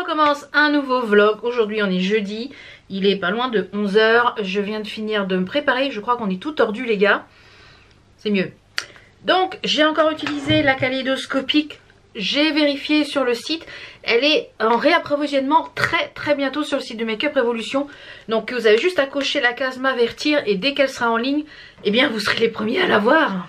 recommence un nouveau vlog. Aujourd'hui on est jeudi, il est pas loin de 11 h. Je viens de finir de me préparer, je crois qu'on est tout tordu les gars. C'est mieux. Donc j'ai encore utilisé la kaléidoscopique. J'ai vérifié sur le site, elle est en réapprovisionnement très bientôt sur le site de Make Up Revolution. Donc vous avez juste à cocher la case m'avertir et dès qu'elle sera en ligne, eh bien vous serez les premiers à la voir.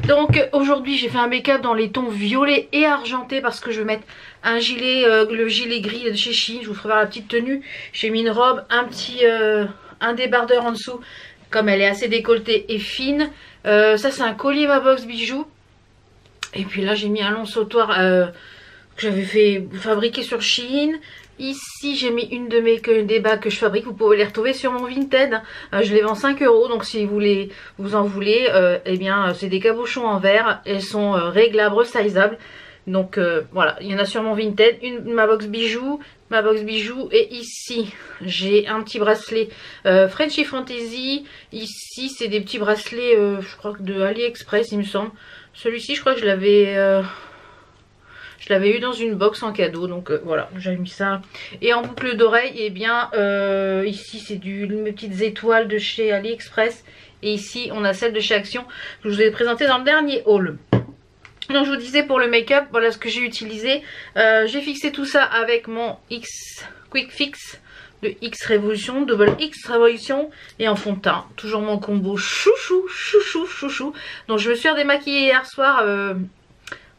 Donc aujourd'hui j'ai fait un make-up dans les tons violet et argenté parce que je vais mettre un gilet, le gilet gris de chez Shein. Je vous ferai voir la petite tenue. J'ai mis une robe, un débardeur en dessous comme elle est assez décolletée et fine. Ça c'est un collier ma box bijoux. Et puis là j'ai mis un long sautoir que j'avais fait fabriquer sur Shein. Ici j'ai mis une de des bagues que je fabrique. Vous pouvez les retrouver sur mon Vinted. Je les vends 5 €. Donc si vous en voulez, eh bien c'est des cabochons en verre. Elles sont réglables, resizables. Donc voilà, il y en a sur mon Vinted. Ma box bijoux. Et ici j'ai un petit bracelet Frenchy Fantasy. Ici c'est des petits bracelets je crois que de AliExpress il me semble. Celui-ci je crois que je l'avais eu dans une box en cadeau. Donc voilà, j'avais mis ça. Et en boucle d'oreille, et eh bien ici c'est mes petites étoiles de chez AliExpress. Et ici on a celle de chez Action que je vous ai présentée dans le dernier haul. Donc je vous disais pour le make-up, voilà ce que j'ai utilisé. J'ai fixé tout ça avec mon Quick Fix de X Révolution, Double X Révolution, et en fond de teint. Toujours mon combo chouchou. Donc je me suis redémaquillée hier soir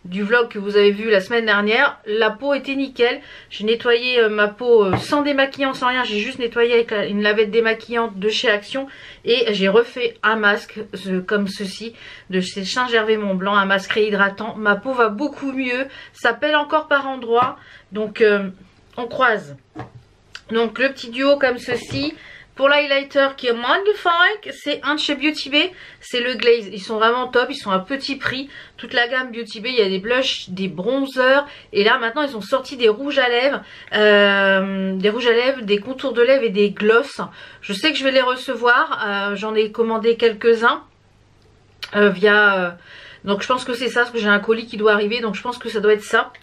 du vlog que vous avez vu la semaine dernière. La peau était nickel. J'ai nettoyé ma peau sans démaquillant, sans rien. J'ai juste nettoyé avec une lavette démaquillante de chez Action. Et j'ai refait un masque comme ceci de chez Saint-Gervais Mont Blanc. Un masque réhydratant. Ma peau va beaucoup mieux. Ça pèle encore par endroits. Donc on croise. Donc le petit duo comme ceci. Pour l'highlighter qui est magnifique, c'est un de chez Beauty Bay, c'est le Glaze. Ils sont vraiment top, ils sont à petit prix. Toute la gamme Beauty Bay, il y a des blushs, des bronzers. Et là maintenant ils ont sorti des rouges à lèvres, des contours de lèvres et des gloss. Je sais que je vais les recevoir, j'en ai commandé quelques-uns donc je pense que c'est ça, parce que j'ai un colis qui doit arriver, donc je pense que ça doit être ça.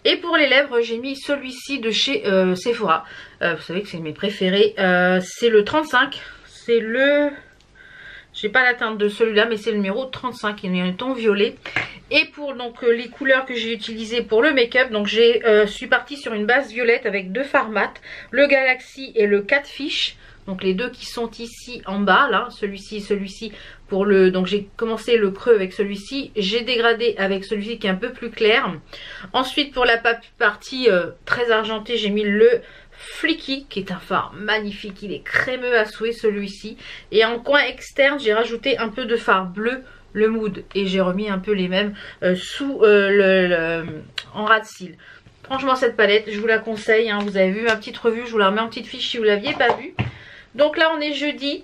Et pour les lèvres, j'ai mis celui-ci de chez Sephora. Vous savez que c'est mes préférés. C'est le 35. C'est le... J'ai pas la teinte de celui-là, mais c'est le numéro 35. Il y a un ton violet. Et pour donc les couleurs que j'ai utilisées pour le make-up, donc je suis partie sur une base violette avec deux fards mat. Le Galaxy et le Catfish. Donc les deux qui sont ici en bas, là, celui-ci et celui-ci. Donc j'ai commencé le creux avec celui-ci, j'ai dégradé avec celui-ci qui est un peu plus clair. Ensuite pour la partie très argentée, j'ai mis le Flicky qui est un fard magnifique, il est crémeux à souhait celui-ci. Et en coin externe j'ai rajouté un peu de fard bleu, le Mood, et j'ai remis un peu les mêmes en ras de cils. Franchement cette palette je vous la conseille, hein. Vous avez vu ma petite revue, je vous la remets en petite fiche si vous ne l'aviez pas vue. Donc là on est jeudi.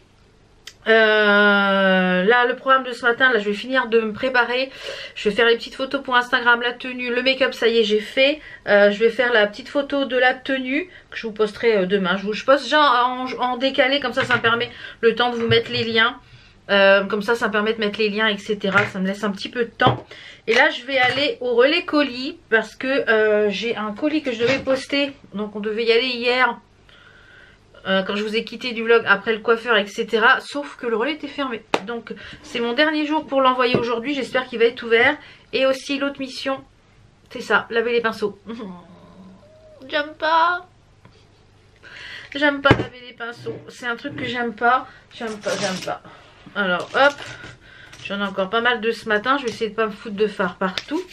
Là le programme de ce matin, là je vais finir de me préparer. Je vais faire les petites photos pour Instagram, la tenue, le make-up ça y est j'ai fait. Je vais faire la petite photo de la tenue que je vous posterai demain. Je poste genre en décalé, comme ça me permet le temps de vous mettre les liens. Comme ça me permet de mettre les liens etc. Ça me laisse un petit peu de temps. Et là je vais aller au relais colis parce que j'ai un colis que je devais poster. Donc on devait y aller hier. Quand je vous ai quitté du vlog après le coiffeur etc. Sauf que le relais était fermé. Donc c'est mon dernier jour pour l'envoyer aujourd'hui. J'espère qu'il va être ouvert. Et aussi l'autre mission, c'est ça, laver les pinceaux. J'aime pas laver les pinceaux. C'est un truc que j'aime pas. J'aime pas. Alors hop, j'en ai encore pas mal de ce matin. Je vais essayer de pas me foutre de fard partout.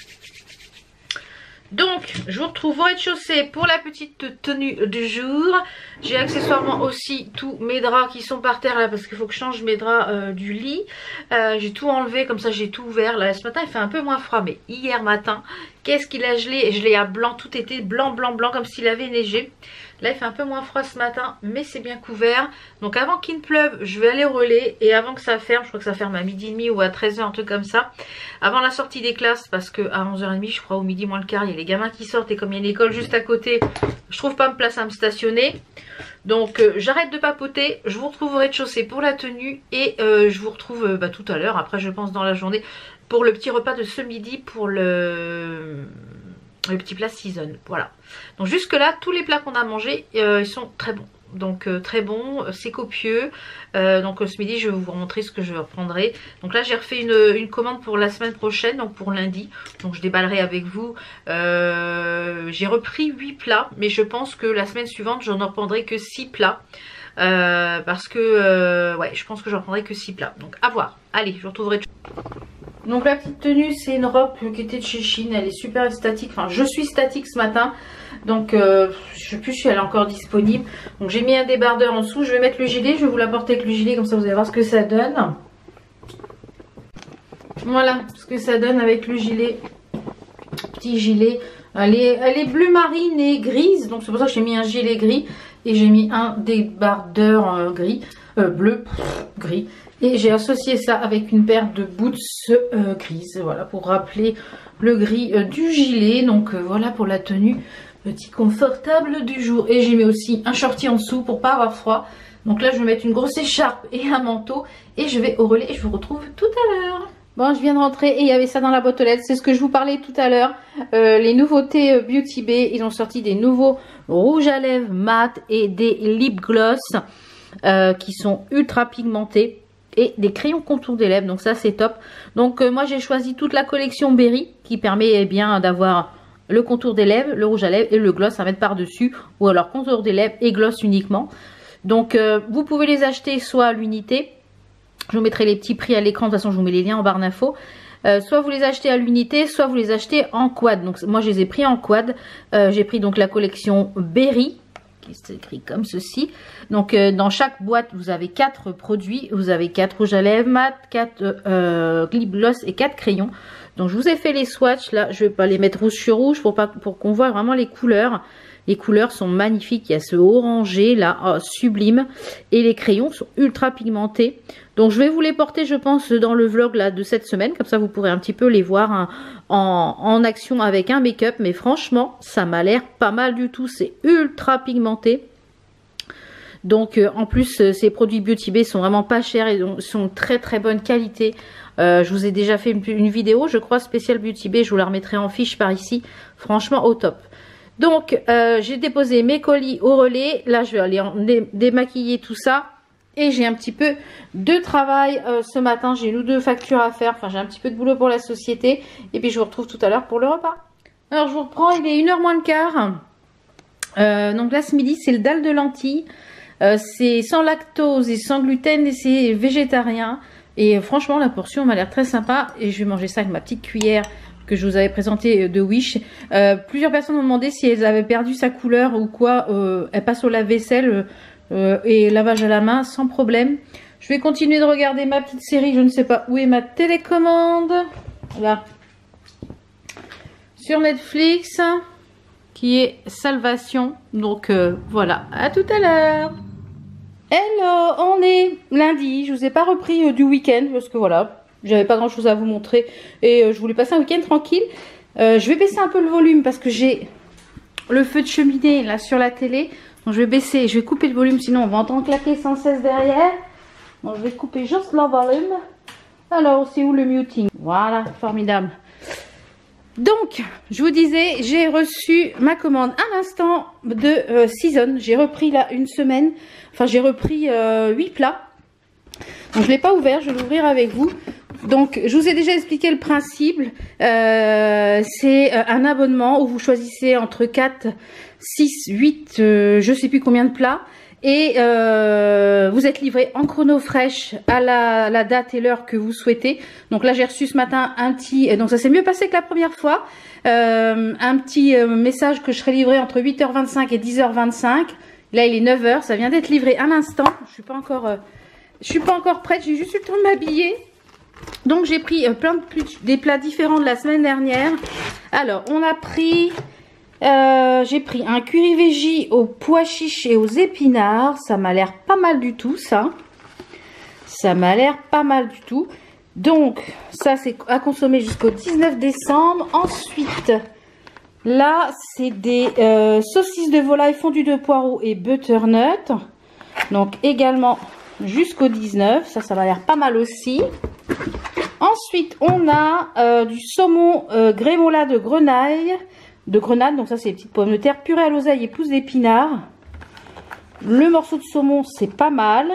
Donc je vous retrouve au rez-de-chaussée pour la petite tenue du jour. J'ai accessoirement aussi tous mes draps qui sont par terre là parce qu'il faut que je change mes draps du lit. J'ai tout enlevé, comme ça j'ai tout ouvert. Là ce matin il fait un peu moins froid, mais hier matin qu'est-ce qu'il a gelé. Je l'ai à blanc, tout était blanc comme s'il avait neigé. Là il fait un peu moins froid ce matin, mais c'est bien couvert. Donc avant qu'il ne pleuve je vais aller au relais. Et avant que ça ferme, je crois que ça ferme à 12h30 ou à 13h, un truc comme ça. Avant la sortie des classes, parce que à 11h30 je crois, au midi moins le quart, il y a les gamins qui sortent. Et comme il y a une école juste à côté, je trouve pas de place à me stationner. Donc j'arrête de papoter. Je vous retrouve au rez-de-chaussée pour la tenue. Et je vous retrouve tout à l'heure, après je pense dans la journée, pour le petit repas de ce midi, pour le petit plat season. Voilà. Donc jusque là, tous les plats qu'on a mangés, ils sont très bons. Donc très bon, c'est copieux. Donc ce midi je vais vous montrer ce que je reprendrai. Donc là j'ai refait une commande pour la semaine prochaine, donc pour lundi. Donc je déballerai avec vous. J'ai repris 8 plats, mais je pense que la semaine suivante j'en reprendrai que 6 plats. Parce que ouais, je pense que j'en prendrai que 6 plats. Donc à voir. Allez, je vous retrouverai. Donc la petite tenue, c'est une robe qui était de chez Shein. Elle est super statique. Enfin, je suis statique ce matin. Donc je sais plus si elle est encore disponible. Donc j'ai mis un débardeur en dessous. Je vais mettre le gilet. Je vais vous l'apporter avec le gilet. Comme ça vous allez voir ce que ça donne. Voilà ce que ça donne avec le gilet. Petit gilet. Elle est bleu marine et grise. Donc c'est pour ça que j'ai mis un gilet gris. Et j'ai mis un débardeur gris. Bleu, gris. Et j'ai associé ça avec une paire de boots grises. Voilà, pour rappeler le gris du gilet. Donc voilà pour la tenue petit confortable du jour. Et j'ai mis aussi un shorty en dessous pour pas avoir froid. Donc là je vais mettre une grosse écharpe et un manteau. Et je vais au relais et je vous retrouve tout à l'heure. Bon, je viens de rentrer et il y avait ça dans la boîte aux lettres. C'est ce que je vous parlais tout à l'heure. Les nouveautés Beauty Bay. Ils ont sorti des nouveaux rouges à lèvres mat et des lip gloss qui sont ultra pigmentés. Et des crayons contour des lèvres. Donc ça c'est top. Donc moi j'ai choisi toute la collection Berry qui permet bien d'avoir le contour des lèvres, le rouge à lèvres et le gloss à mettre par dessus. Ou alors contour des lèvres et gloss uniquement. Donc vous pouvez les acheter soit à l'unité. Je vous mettrai les petits prix à l'écran. De toute façon je vous mets les liens en barre d'infos. Soit vous les achetez à l'unité, soit vous les achetez en quad. Donc moi je les ai pris en quad. J'ai pris donc la collection Berry. C'est écrit comme ceci. Donc dans chaque boîte vous avez 4 produits. Vous avez 4 rouges à lèvres mat, 4 lip gloss et 4 crayons. Donc je vous ai fait les swatchs. Là je vais pas les mettre rouge sur rouge pour qu'on voit vraiment les couleurs. Les couleurs sont magnifiques. Il y a ce orangé là, oh, sublime. Et les crayons sont ultra pigmentés. Donc je vais vous les porter je pense dans le vlog là de cette semaine. Comme ça vous pourrez un petit peu les voir hein, en action avec un make-up. Mais franchement ça m'a l'air pas mal du tout. C'est ultra pigmenté. Donc en plus ces produits Beauty Bay sont vraiment pas chers et donc, sont très très bonne qualité. Je vous ai déjà fait une vidéo je crois spéciale Beauty Bay. Je vous la remettrai en fiche par ici. Franchement au top. Donc j'ai déposé mes colis au relais. Là je vais aller démaquiller tout ça. Et j'ai un petit peu de travail ce matin. J'ai une ou deux factures à faire. Enfin j'ai un petit peu de boulot pour la société. Et puis je vous retrouve tout à l'heure pour le repas. Alors je vous reprends. Il est 1h moins le quart. Donc là ce midi c'est le dalle de lentilles. C'est sans lactose et sans gluten. Et c'est végétarien. Et franchement la portion m'a l'air très sympa. Et je vais manger ça avec ma petite cuillère que je vous avais présenté de Wish. Plusieurs personnes ont demandé si elles avaient perdu sa couleur ou quoi. Elle passe au lave-vaisselle et lavage à la main sans problème. Je vais continuer de regarder ma petite série. Je ne sais pas où est ma télécommande. Là. Sur Netflix. Qui est Salvation. Donc voilà. À tout à l'heure. Hello. On est lundi. Je vous ai pas repris du week-end. Parce que voilà. J'avais pas grand chose à vous montrer. Et je voulais passer un week-end tranquille. Je vais baisser un peu le volume. Parce que j'ai le feu de cheminée là sur la télé. Donc je vais baisser, je vais couper le volume, sinon on va entendre claquer sans cesse derrière. Donc je vais couper juste le volume. Alors c'est où le muting? Voilà, formidable. Donc je vous disais, j'ai reçu ma commande à l'instant de Season. J'ai repris là une semaine, enfin j'ai repris 8 plats. Donc je ne l'ai pas ouvert, je vais l'ouvrir avec vous. Donc je vous ai déjà expliqué le principe. C'est un abonnement où vous choisissez entre 4, 6, 8, je sais plus combien de plats. Et vous êtes livré en chrono fraîche à la date et l'heure que vous souhaitez. Donc là j'ai reçu ce matin un petit, donc ça s'est mieux passé que la première fois, un petit message que je serai livré entre 8h25 et 10h25. Là il est 9h, ça vient d'être livré à l'instant. Je suis pas encore prête, j'ai juste eu le temps de m'habiller. Donc j'ai pris des plats différents de la semaine dernière. Alors on a pris, j'ai pris un curry veggie aux pois chiches et aux épinards. Ça m'a l'air pas mal du tout ça. Ça m'a l'air pas mal du tout. Donc ça c'est à consommer jusqu'au 19 décembre. Ensuite là c'est des saucisses de volaille fondues de poireaux et butternut. Donc également jusqu'au 19. Ça m'a l'air pas mal aussi. Ensuite, on a du saumon grémola de grenaille. de grenade. Donc ça c'est les petites pommes de terre. Purée à l'oseille et pousses d'épinards. Le morceau de saumon c'est pas mal.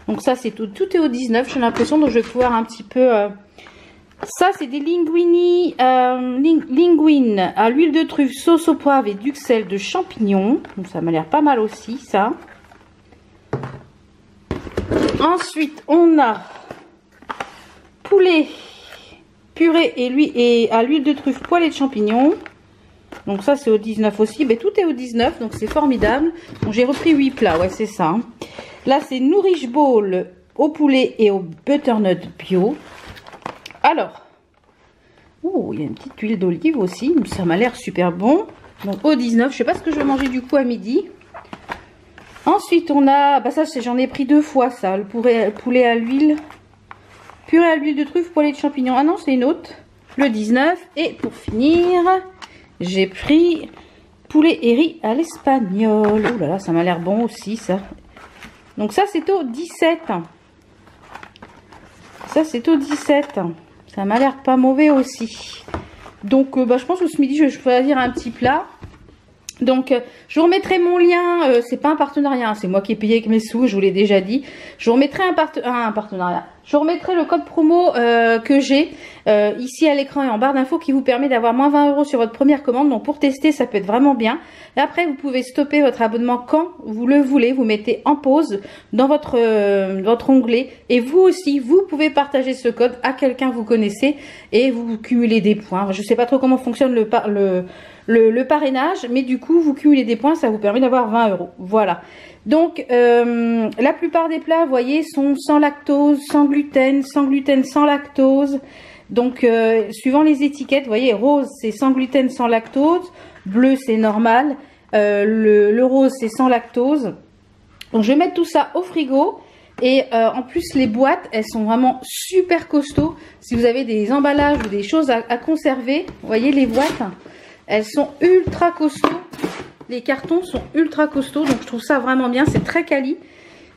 Donc ça c'est tout. Tout est au 19 j'ai l'impression. Donc je vais pouvoir un petit peu... Ça c'est des linguini, linguine à l'huile de truffe, sauce au poivre et d'uxelles de champignons. Donc ça m'a l'air pas mal aussi ça. Ensuite on a poulet purée et à l'huile de truffe poêlée de champignons. Donc ça c'est au 19 aussi. Mais tout est au 19 donc c'est formidable. Donc j'ai repris 8 plats, ouais c'est ça. Là c'est nourish bowl au poulet et au butternut bio. Alors, il y a une petite huile d'olive aussi. Ça m'a l'air super bon. Donc au 19, je sais pas ce que je vais manger du coup à midi. Ensuite on a, bah ça j'en ai pris 2 fois ça. Le poulet à l'huile. Purée à l'huile de truffe, poêlée de champignons. Ah non, c'est une autre. Le 19. Et pour finir, j'ai pris poulet et riz à l'espagnol. Oh là là, ça m'a l'air bon aussi, ça. Donc ça, c'est au 17. Ça, c'est au 17. Ça m'a l'air pas mauvais aussi. Donc, je pense que ce midi, je vais choisir un petit plat. Donc, je vous remettrai mon lien. C'est pas un partenariat, c'est moi qui ai payé avec mes sous, je vous l'ai déjà dit. Je vous remettrai un partenariat. Je vous remettrai le code promo que j'ai ici à l'écran et en barre d'infos qui vous permet d'avoir moins 20 € sur votre première commande. Donc, pour tester, ça peut être vraiment bien. Et après, vous pouvez stopper votre abonnement quand vous le voulez. Vous mettez en pause dans votre onglet. Et vous aussi, vous pouvez partager ce code à quelqu'un que vous connaissez et vous cumulez des points. Je sais pas trop comment fonctionne le parrainage, mais du coup vous cumulez des points, ça vous permet d'avoir 20 €. Voilà. Donc la plupart des plats, vous voyez, sont sans lactose, sans gluten, sans lactose. Donc suivant les étiquettes, vous voyez, rose c'est sans gluten, sans lactose, bleu c'est normal, le rose c'est sans lactose. Donc je vais mettre tout ça au frigo. Et en plus les boîtes, elles sont vraiment super costauds. Si vous avez des emballages ou des choses à conserver, vous voyez les boîtes, elles sont ultra costauds. Les cartons sont ultra costauds. Donc je trouve ça vraiment bien. C'est très quali.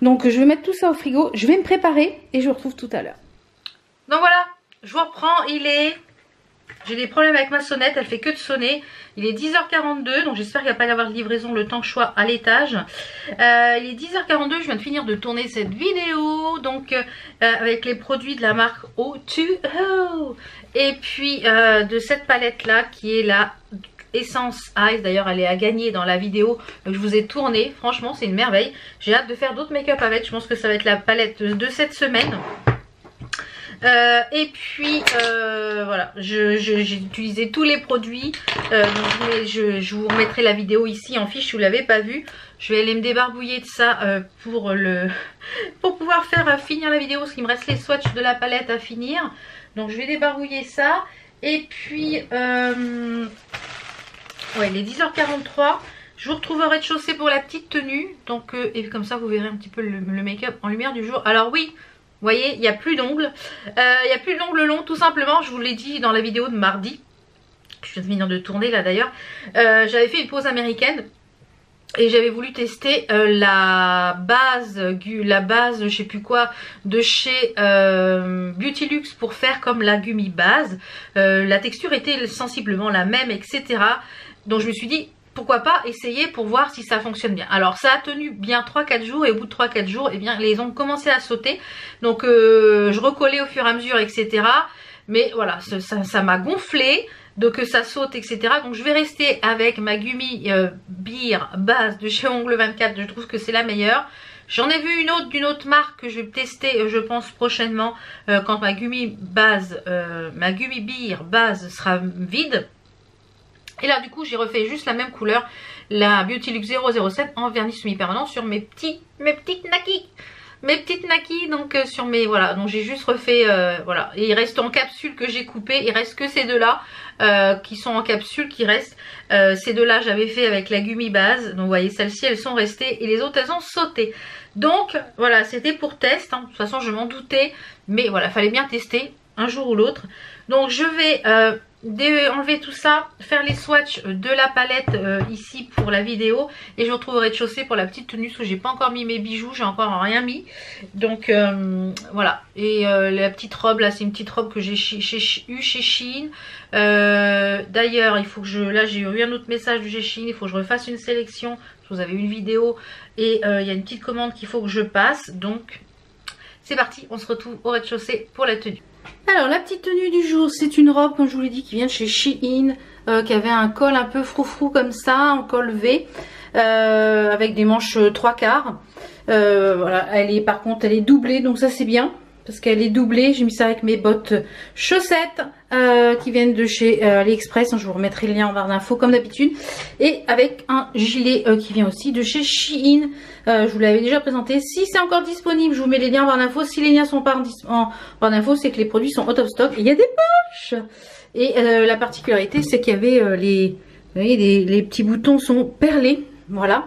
Donc je vais mettre tout ça au frigo. Je vais me préparer et je vous retrouve tout à l'heure. Donc voilà, je vous reprends. J'ai des problèmes avec ma sonnette. Elle fait que de sonner. Il est 10h42. Donc j'espère qu'il ne va pas y avoir de livraison le temps que je sois à l'étage. Il est 10h42. Je viens de finir de tourner cette vidéo. Donc avec les produits de la marque O2O. Et puis de cette palette là qui est la Essence Eyes. D'ailleurs elle est à gagner dans la vidéo que je vous ai tournée. Franchement c'est une merveille. J'ai hâte de faire d'autres make-up avec. Je pense que ça va être la palette de cette semaine. Et puis voilà, j'ai utilisé tous les produits. Donc je vous remettrai la vidéo ici en fiche si vous ne l'avez pas vue. Je vais aller me débarbouiller de ça pour pouvoir finir la vidéo parce qu'il me reste les swatchs de la palette à finir. Donc je vais débarbouiller ça. Et puis ouais, il est 10h43. Je vous retrouve au rez-de-chaussée pour la petite tenue. Donc et comme ça vous verrez un petit peu le make-up en lumière du jour. Alors oui, vous voyez, il n'y a plus d'ongles. Il n'y a plus d'ongles longs tout simplement. Je vous l'ai dit dans la vidéo de mardi. Je viens de venir de tourner là d'ailleurs. J'avais fait une pause américaine. Et j'avais voulu tester la base, je sais plus quoi, de chez Beautylux pour faire comme la gummy base. La texture était sensiblement la même, etc. Donc je me suis dit, pourquoi pas essayer pour voir si ça fonctionne bien. Alors ça a tenu bien 3-4 jours et au bout de 3-4 jours, eh bien, les ongles commençaient à sauter. Donc je recollais au fur et à mesure, etc. Mais voilà, ça m'a gonflé. Donc ça saute, etc. Donc je vais rester avec ma Gummy Beer base de chez Ongle 24. Je trouve que c'est la meilleure. J'en ai vu une autre d'une autre marque que je vais tester, je pense prochainement, quand ma Gummy Beer base sera vide. Et là du coup j'ai refait juste la même couleur, la Beautylux 007 en vernis semi-permanent sur mes petites nakis. Mes petites nakis, donc sur mes, voilà, donc j'ai juste refait, voilà, et il reste en capsule que j'ai coupé, il reste que ces deux là qui sont en capsule qui restent. Ces deux là j'avais fait avec la Gummy base, donc vous voyez celles-ci elles sont restées et les autres elles ont sauté. Donc voilà, c'était pour test, hein. De toute façon je m'en doutais, mais voilà, fallait bien tester un jour ou l'autre. Donc je vais enlever tout ça, faire les swatchs de la palette ici pour la vidéo. Et je vous retrouve au rez-de-chaussée pour la petite tenue, parce que j'ai pas encore mis mes bijoux, j'ai encore rien mis. Donc voilà. Et la petite robe là, c'est une petite robe que j'ai eu chez Shein. D'ailleurs, il faut que là j'ai eu un autre message de chez Shein, il faut que je refasse une sélection. Vous avez une vidéo et il y a une petite commande qu'il faut que je passe. Donc c'est parti, on se retrouve au rez-de-chaussée pour la tenue. Alors la petite tenue du jour, c'est une robe comme je vous l'ai dit qui vient de chez Shein, qui avait un col un peu froufrou comme ça, en col V, avec des manches 3/4. Voilà, par contre elle est doublée, donc ça c'est bien parce qu'elle est doublée. J'ai mis ça avec mes bottes chaussettes qui viennent de chez AliExpress. Je vous remettrai le lien en barre d'infos comme d'habitude, et avec un gilet qui vient aussi de chez Shein. Je vous l'avais déjà présenté. Si c'est encore disponible, je vous mets les liens en barre d'infos. Si les liens sont pas en barre d'infos, c'est que les produits sont out of stock. Et il y a des poches. Et la particularité, c'est qu'il y avait vous voyez, les petits boutons sont perlés. Voilà.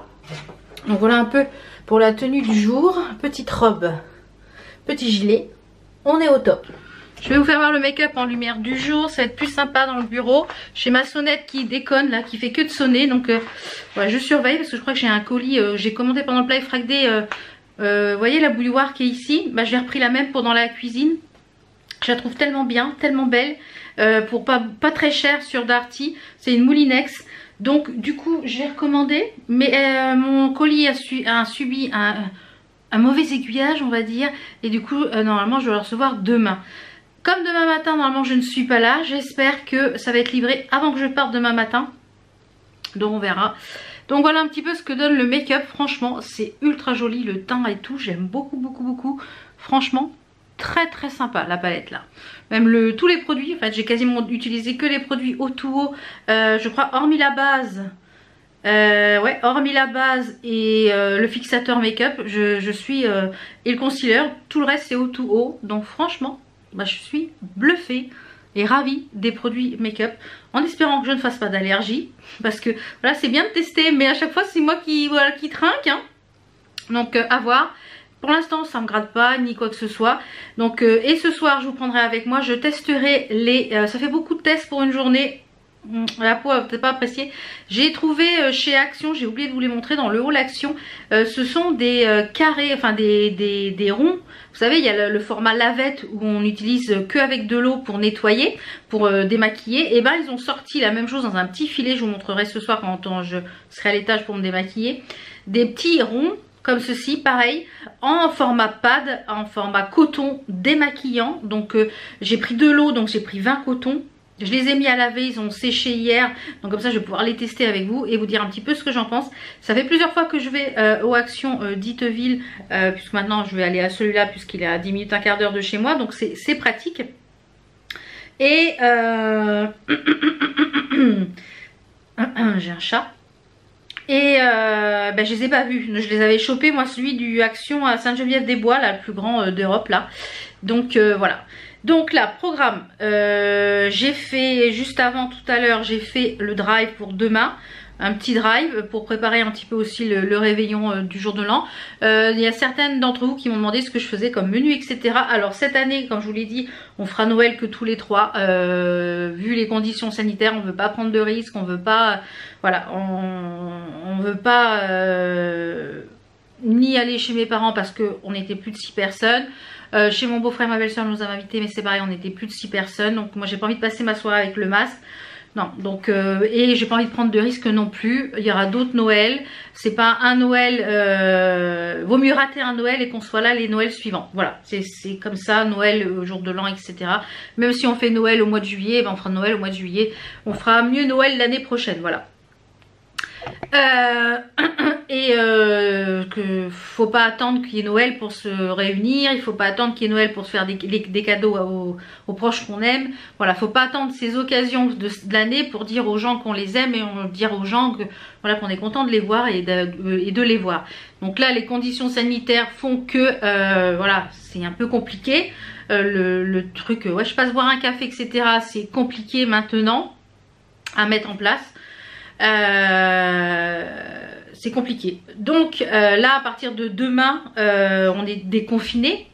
Donc voilà un peu pour la tenue du jour. Petite robe, petit gilet. On est au top. Je vais vous faire voir le make-up en lumière du jour. Ça va être plus sympa dans le bureau. J'ai ma sonnette qui déconne là, qui fait que de sonner. Donc ouais, je surveille parce que je crois que j'ai un colis. J'ai commandé pendant le Black Friday. Vous voyez la bouilloire qui est ici. Bah, j'ai repris la même pour dans la cuisine. Je la trouve tellement bien, tellement belle. Pour pas très cher sur Darty. C'est une Moulinex. Donc du coup j'ai recommandé. Mais mon colis a subi un mauvais aiguillage, on va dire. Et du coup normalement je vais le recevoir demain. Comme demain matin, normalement, je ne suis pas là. J'espère que ça va être livré avant que je parte demain matin. Donc, on verra. Donc, voilà un petit peu ce que donne le make-up. Franchement, c'est ultra joli. Le teint et tout, j'aime beaucoup, beaucoup, beaucoup. Franchement, très, très sympa, la palette, là. Même tous les produits. En fait, j'ai quasiment utilisé que les produits O2O. Je crois, hormis la base. Ouais, hormis la base et le fixateur make-up, je suis... et le concealer. Tout le reste, c'est O2O. Donc, franchement... Bah, je suis bluffée et ravie des produits make-up, en espérant que je ne fasse pas d'allergie, parce que voilà, c'est bien de tester, mais à chaque fois c'est moi qui trinque, hein. Donc à voir. Pour l'instant ça me gratte pas ni quoi que ce soit. Donc et ce soir je vous prendrai avec moi, je testerai ça fait beaucoup de tests pour une journée. La peau a peut-être pas apprécié. J'ai trouvé chez Action, j'ai oublié de vous les montrer dans le haul Action, ce sont des carrés, enfin des ronds. Vous savez, il y a le format lavette où on utilise que avec de l'eau pour nettoyer, pour démaquiller. Et ben ils ont sorti la même chose dans un petit filet. Je vous montrerai ce soir quand je serai à l'étage pour me démaquiller. Des petits ronds comme ceci, pareil, en format pad, en format coton démaquillant. Donc j'ai pris de l'eau, donc j'ai pris 20 cotons. Je les ai mis à laver, ils ont séché hier. Donc comme ça je vais pouvoir les tester avec vous et vous dire un petit peu ce que j'en pense. Ça fait plusieurs fois que je vais au Action d'Itteville, puisque maintenant je vais aller à celui-là puisqu'il est à 10 minutes, un quart d'heure de chez moi. Donc c'est pratique. Et j'ai un chat. Et ben, je les ai pas vus. Je les avais chopés, moi, celui du Action à Sainte-Geneviève-des-Bois, là, le plus grand d'Europe, là. Donc voilà. Donc là, programme, j'ai fait, juste avant tout à l'heure, j'ai fait le drive pour demain. Un petit drive pour préparer un petit peu aussi le réveillon du jour de l'an. Il y a certaines d'entre vous qui m'ont demandé ce que je faisais comme menu, etc. Alors cette année, comme je vous l'ai dit, on fera Noël que tous les trois. Vu les conditions sanitaires, on veut pas prendre de risques, on veut pas... Voilà, on veut pas ni aller chez mes parents parce qu'on était plus de 6 personnes. Chez mon beau-frère et ma belle-soeur nous avons invités, mais c'est pareil, on était plus de 6 personnes. Donc moi j'ai pas envie de passer ma soirée avec le masque. Non, donc et j'ai pas envie de prendre de risques non plus. Il y aura d'autres Noëls. C'est pas un Noël. Vaut mieux rater un Noël et qu'on soit là les Noëls suivants. Voilà, c'est comme ça, Noël au jour de l'an, etc. Même si on fait Noël au mois de juillet, ben on fera Noël au mois de juillet. On fera mieux Noël l'année prochaine, voilà. Que faut pas attendre qu'il y ait Noël pour se réunir, il faut pas attendre qu'il y ait Noël pour se faire des cadeaux aux proches qu'on aime. Voilà, faut pas attendre ces occasions de l'année pour dire aux gens qu'on les aime et dire aux gens que voilà, qu'on est content de les voir et de les voir. Donc là, les conditions sanitaires font que voilà, c'est un peu compliqué. Le truc, ouais, je passe boire un café, etc. C'est compliqué maintenant à mettre en place. C'est compliqué. Donc là à partir de demain on est déconfiné.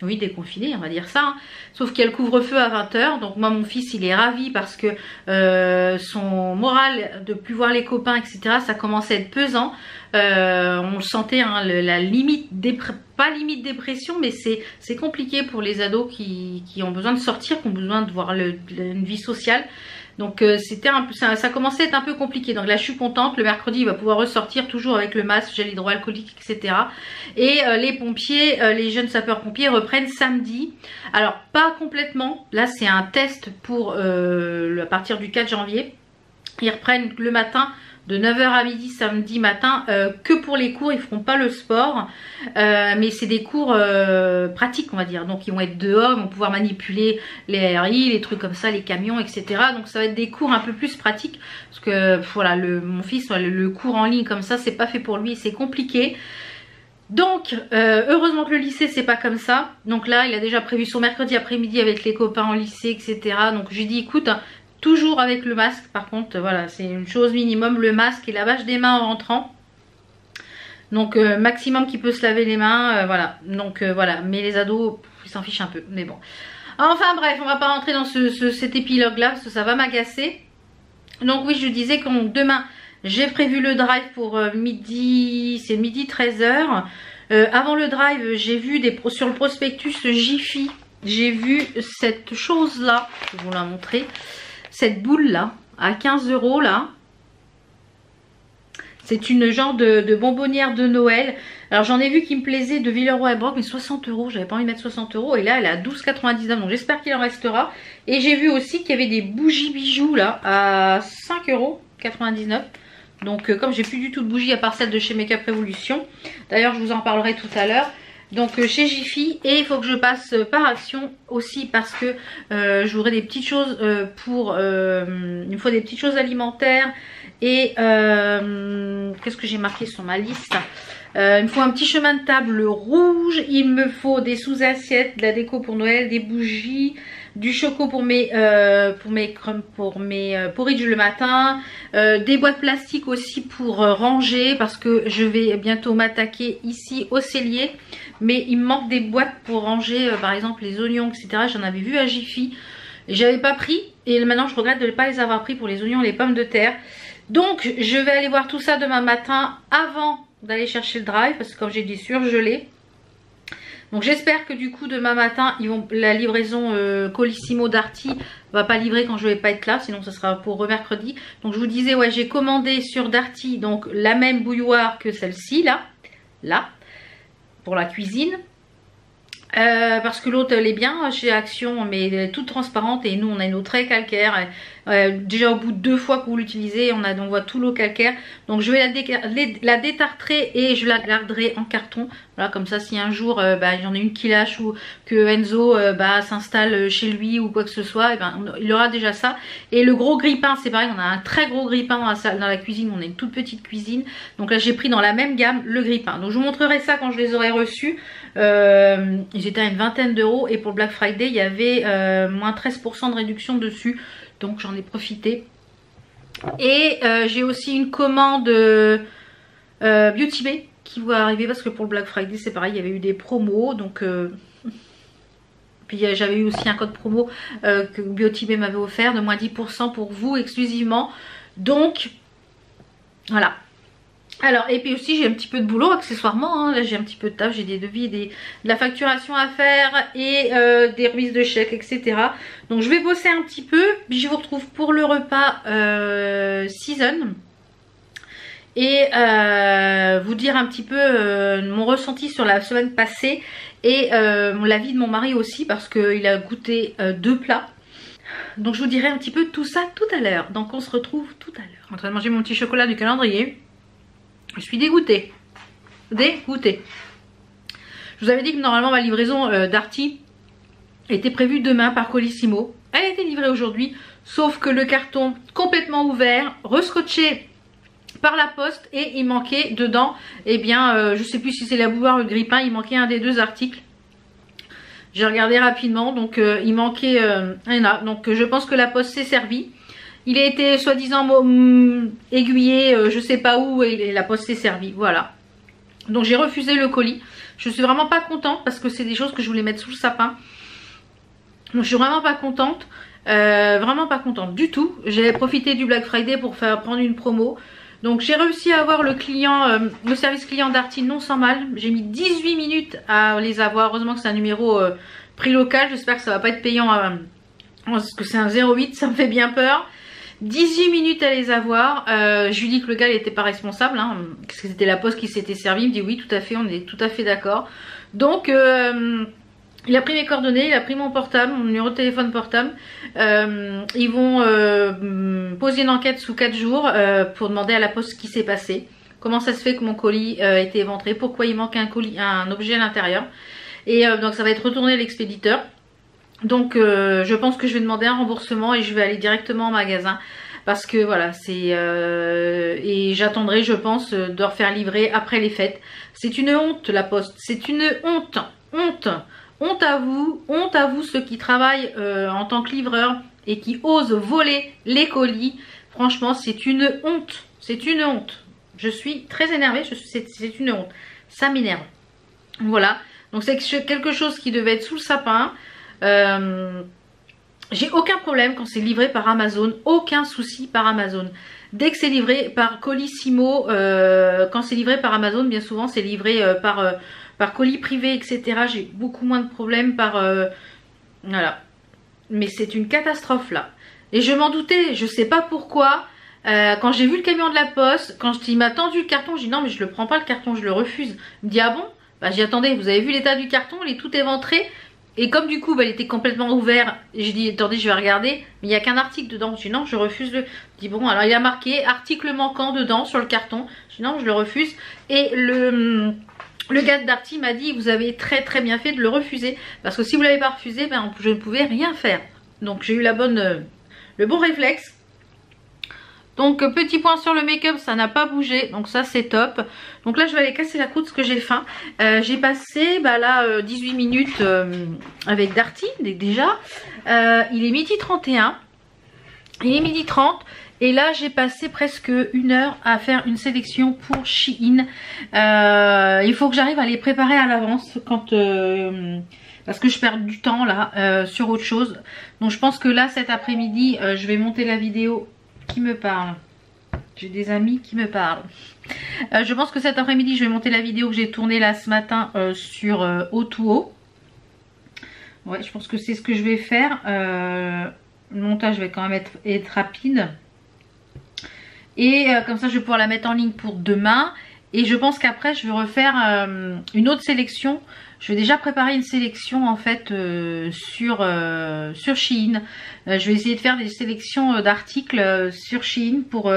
Oui, déconfiné, on va dire ça. Hein. Sauf qu'il y a le couvre-feu à 20 h. Donc moi, mon fils, il est ravi parce que son moral de plus voir les copains, etc., ça commençait à être pesant. On le sentait, hein, la limite, pas limite dépression, mais c'est compliqué pour les ados qui ont besoin de sortir, qui ont besoin de voir une vie sociale. Donc c'était ça commençait à être un peu compliqué. Donc là je suis contente, le mercredi il va pouvoir ressortir toujours avec le masque, gel hydroalcoolique, etc. Et les pompiers, les jeunes sapeurs pompiers reprennent samedi. Alors pas complètement, là c'est un test pour à partir du 4 janvier. Ils reprennent le matin de 9 h à midi samedi matin, que pour les cours, ils feront pas le sport, mais c'est des cours pratiques on va dire, donc ils vont être dehors, ils vont pouvoir manipuler les RI, les trucs comme ça, les camions, etc. Donc ça va être des cours un peu plus pratiques, parce que voilà, mon fils, le cours en ligne comme ça, c'est pas fait pour lui, c'est compliqué. Donc heureusement que le lycée c'est pas comme ça. Donc là il a déjà prévu son mercredi après-midi avec les copains au lycée, etc. Donc je lui dis écoute, toujours avec le masque, par contre, voilà, c'est une chose minimum, le masque et lavage des mains en rentrant. Donc, maximum qu'il peut se laver les mains, voilà. Donc, voilà, mais les ados, ils s'en fichent un peu, mais bon. Enfin, bref, on va pas rentrer dans cet épilogue-là, parce que ça va m'agacer. Donc, oui, je disais que demain, j'ai prévu le drive pour midi, c'est midi 13 h. Avant le drive, j'ai vu sur le prospectus Jiffy, j'ai vu cette chose-là, je vais vous la montrer. Cette boule là, à 15 € là, c'est une genre de bonbonnière de Noël. Alors j'en ai vu qui me plaisait de Villeroy-et-Broc, mais 60 €, j'avais pas envie de mettre 60 € et là elle est à 12,99 €, donc j'espère qu'il en restera. Et j'ai vu aussi qu'il y avait des bougies bijoux là à 5,99 €. Donc comme j'ai plus du tout de bougies à part celle de chez Make Up Revolution, d'ailleurs je vous en parlerai tout à l'heure. Donc chez Jiffy, et il faut que je passe par Action aussi parce que je voudrais des petites choses pour il me faut des petites choses alimentaires et qu'est-ce que j'ai marqué sur ma liste, il me faut un petit chemin de table rouge, il me faut des sous-assiettes, de la déco pour Noël, des bougies, du choco pour mes porridge le matin, des boîtes plastiques aussi pour ranger parce que je vais bientôt m'attaquer ici au cellier. Mais il me manque des boîtes pour ranger par exemple les oignons, etc. J'en avais vu à Jiffy, j'avais pas pris et maintenant je regrette de ne pas les avoir pris pour les oignons et les pommes de terre. Donc je vais aller voir tout ça demain matin avant d'aller chercher le drive parce que comme j'ai dit surgelé. Donc j'espère que du coup demain matin la livraison Colissimo Darty va pas livrer quand je vais pas être là, sinon ça sera pour mercredi. Donc je vous disais ouais, j'ai commandé sur Darty donc la même bouilloire que celle-ci là pour la cuisine. Parce que l'autre elle est bien chez Action mais elle est toute transparente et nous on a une eau très calcaire. Déjà au bout de 2 fois que vous l'utilisez on voit tout l'eau calcaire. Donc je vais la détartrer et je la garderai en carton. Voilà, comme ça si un jour j'en ai une qui lâche ou que Enzo s'installe chez lui ou quoi que ce soit, il aura déjà ça. Et le gros grille-pain c'est pareil, on a un très gros grille-pain dans la cuisine, on a une toute petite cuisine. Donc là j'ai pris dans la même gamme le grille-pain. Donc je vous montrerai ça quand je les aurai reçus. Ils étaient à une vingtaine d'euros et pour Black Friday il y avait moins 13% de réduction dessus. Donc j'en ai profité. Et j'ai aussi une commande Beauty Bay qui va arriver parce que pour le Black Friday c'est pareil, il y avait eu des promos. Donc puis j'avais eu aussi un code promo que Beauty Bay m'avait offert de moins 10% pour vous exclusivement. Donc voilà. Alors et puis aussi j'ai un petit peu de boulot accessoirement, hein. Là j'ai un petit peu de taf, j'ai des devis, de la facturation à faire et des remises de chèques, etc. Donc je vais bosser un petit peu, puis je vous retrouve pour le repas Season. Et vous dire un petit peu mon ressenti sur la semaine passée et l'avis de mon mari aussi parce qu'il a goûté 2 plats. Donc je vous dirai un petit peu tout ça tout à l'heure. Donc on se retrouve tout à l'heure. En train de manger mon petit chocolat du calendrier. Je suis dégoûtée. Dégoûtée. Je vous avais dit que normalement ma livraison Darty était prévue demain par Colissimo. Elle a été livrée aujourd'hui. Sauf que le carton complètement ouvert, rescotché par la poste et il manquait dedans, eh bien je sais plus si c'est la bouilloire ou le grille-pain, il manquait un des 2 articles. J'ai regardé rapidement, donc il manquait donc je pense que la poste s'est servie. Il a été soi-disant aiguillé, je sais pas où, et la poste s'est servie, voilà. Donc j'ai refusé le colis. Je suis vraiment pas contente parce que c'est des choses que je voulais mettre sous le sapin. Donc je suis vraiment pas contente. Vraiment pas contente du tout. J'ai profité du Black Friday pour prendre une promo. Donc j'ai réussi à avoir le client, le service client Darty non sans mal. J'ai mis 18 minutes à les avoir. Heureusement que c'est un numéro prix local. J'espère que ça va pas être payant parce que c'est un 08, ça me fait bien peur. 18 minutes à les avoir. Je lui dis que le gars il était pas responsable, hein, parce que c'était la poste qui s'était servie. Il me dit oui, tout à fait, on est tout à fait d'accord. Donc il a pris mes coordonnées, il a pris mon portable, mon numéro de téléphone portable. Ils vont poser une enquête sous 4 jours pour demander à la poste ce qui s'est passé. Comment ça se fait que mon colis a été éventré, pourquoi il manque un objet à l'intérieur. Et donc ça va être retourné à l'expéditeur. Donc je pense que je vais demander un remboursement et je vais aller directement en magasin. Parce que voilà, c'est et j'attendrai, je pense, de refaire livrer après les fêtes. C'est une honte la poste, c'est une honte, honte. Honte à vous ceux qui travaillent en tant que livreur et qui osent voler les colis. Franchement, c'est une honte. C'est une honte. Je suis très énervée, c'est une honte. Ça m'énerve. Voilà. Donc c'est quelque chose qui devait être sous le sapin. J'ai aucun problème quand c'est livré par Amazon. Aucun souci par Amazon. Dès que c'est livré par Colissimo, quand c'est livré par Amazon, bien souvent c'est livré par colis privé, etc. J'ai beaucoup moins de problèmes voilà. Mais c'est une catastrophe là. Et je m'en doutais, je sais pas pourquoi. Quand j'ai vu le camion de la poste, quand il m'a tendu le carton, j'ai dit non mais je le prends pas le carton, je le refuse. Il me dit ah bon? Bah j'ai attendez, vous avez vu l'état du carton, il est tout éventré. Et comme du coup bah, il était complètement ouvert, j'ai dit attendez je vais regarder, mais il n'y a qu'un article dedans. Je dis non je refuse le. Je dis bon alors il a marqué article manquant dedans sur le carton. Je dis non je le refuse. Et le gars de Darty m'a dit vous avez très bien fait de le refuser. Parce que si vous ne l'avez pas refusé, ben, je ne pouvais rien faire. Donc j'ai eu le bon réflexe. Donc petit point sur le make-up, ça n'a pas bougé. Donc ça c'est top. Donc là je vais aller casser la croûte parce que j'ai faim. J'ai passé là 18 minutes avec Darty déjà. Il est midi 31. Il est midi 30. Et là j'ai passé presque 1 heure à faire une sélection pour Shein. Il faut que j'arrive à les préparer à l'avance parce que je perds du temps là sur autre chose. Donc je pense que là cet après-midi je vais monter la vidéo qui me parle. J'ai des amis qui me parlent. Je pense que cet après-midi je vais monter la vidéo que j'ai tournée là ce matin sur O2O. Ouais je pense que c'est ce que je vais faire. Le montage va quand même être rapide. Et comme ça je vais pouvoir la mettre en ligne pour demain. Et je pense qu'après je vais refaire une autre sélection. Je vais déjà préparer une sélection en fait sur Shein. Je vais essayer de faire des sélections d'articles sur Shein pour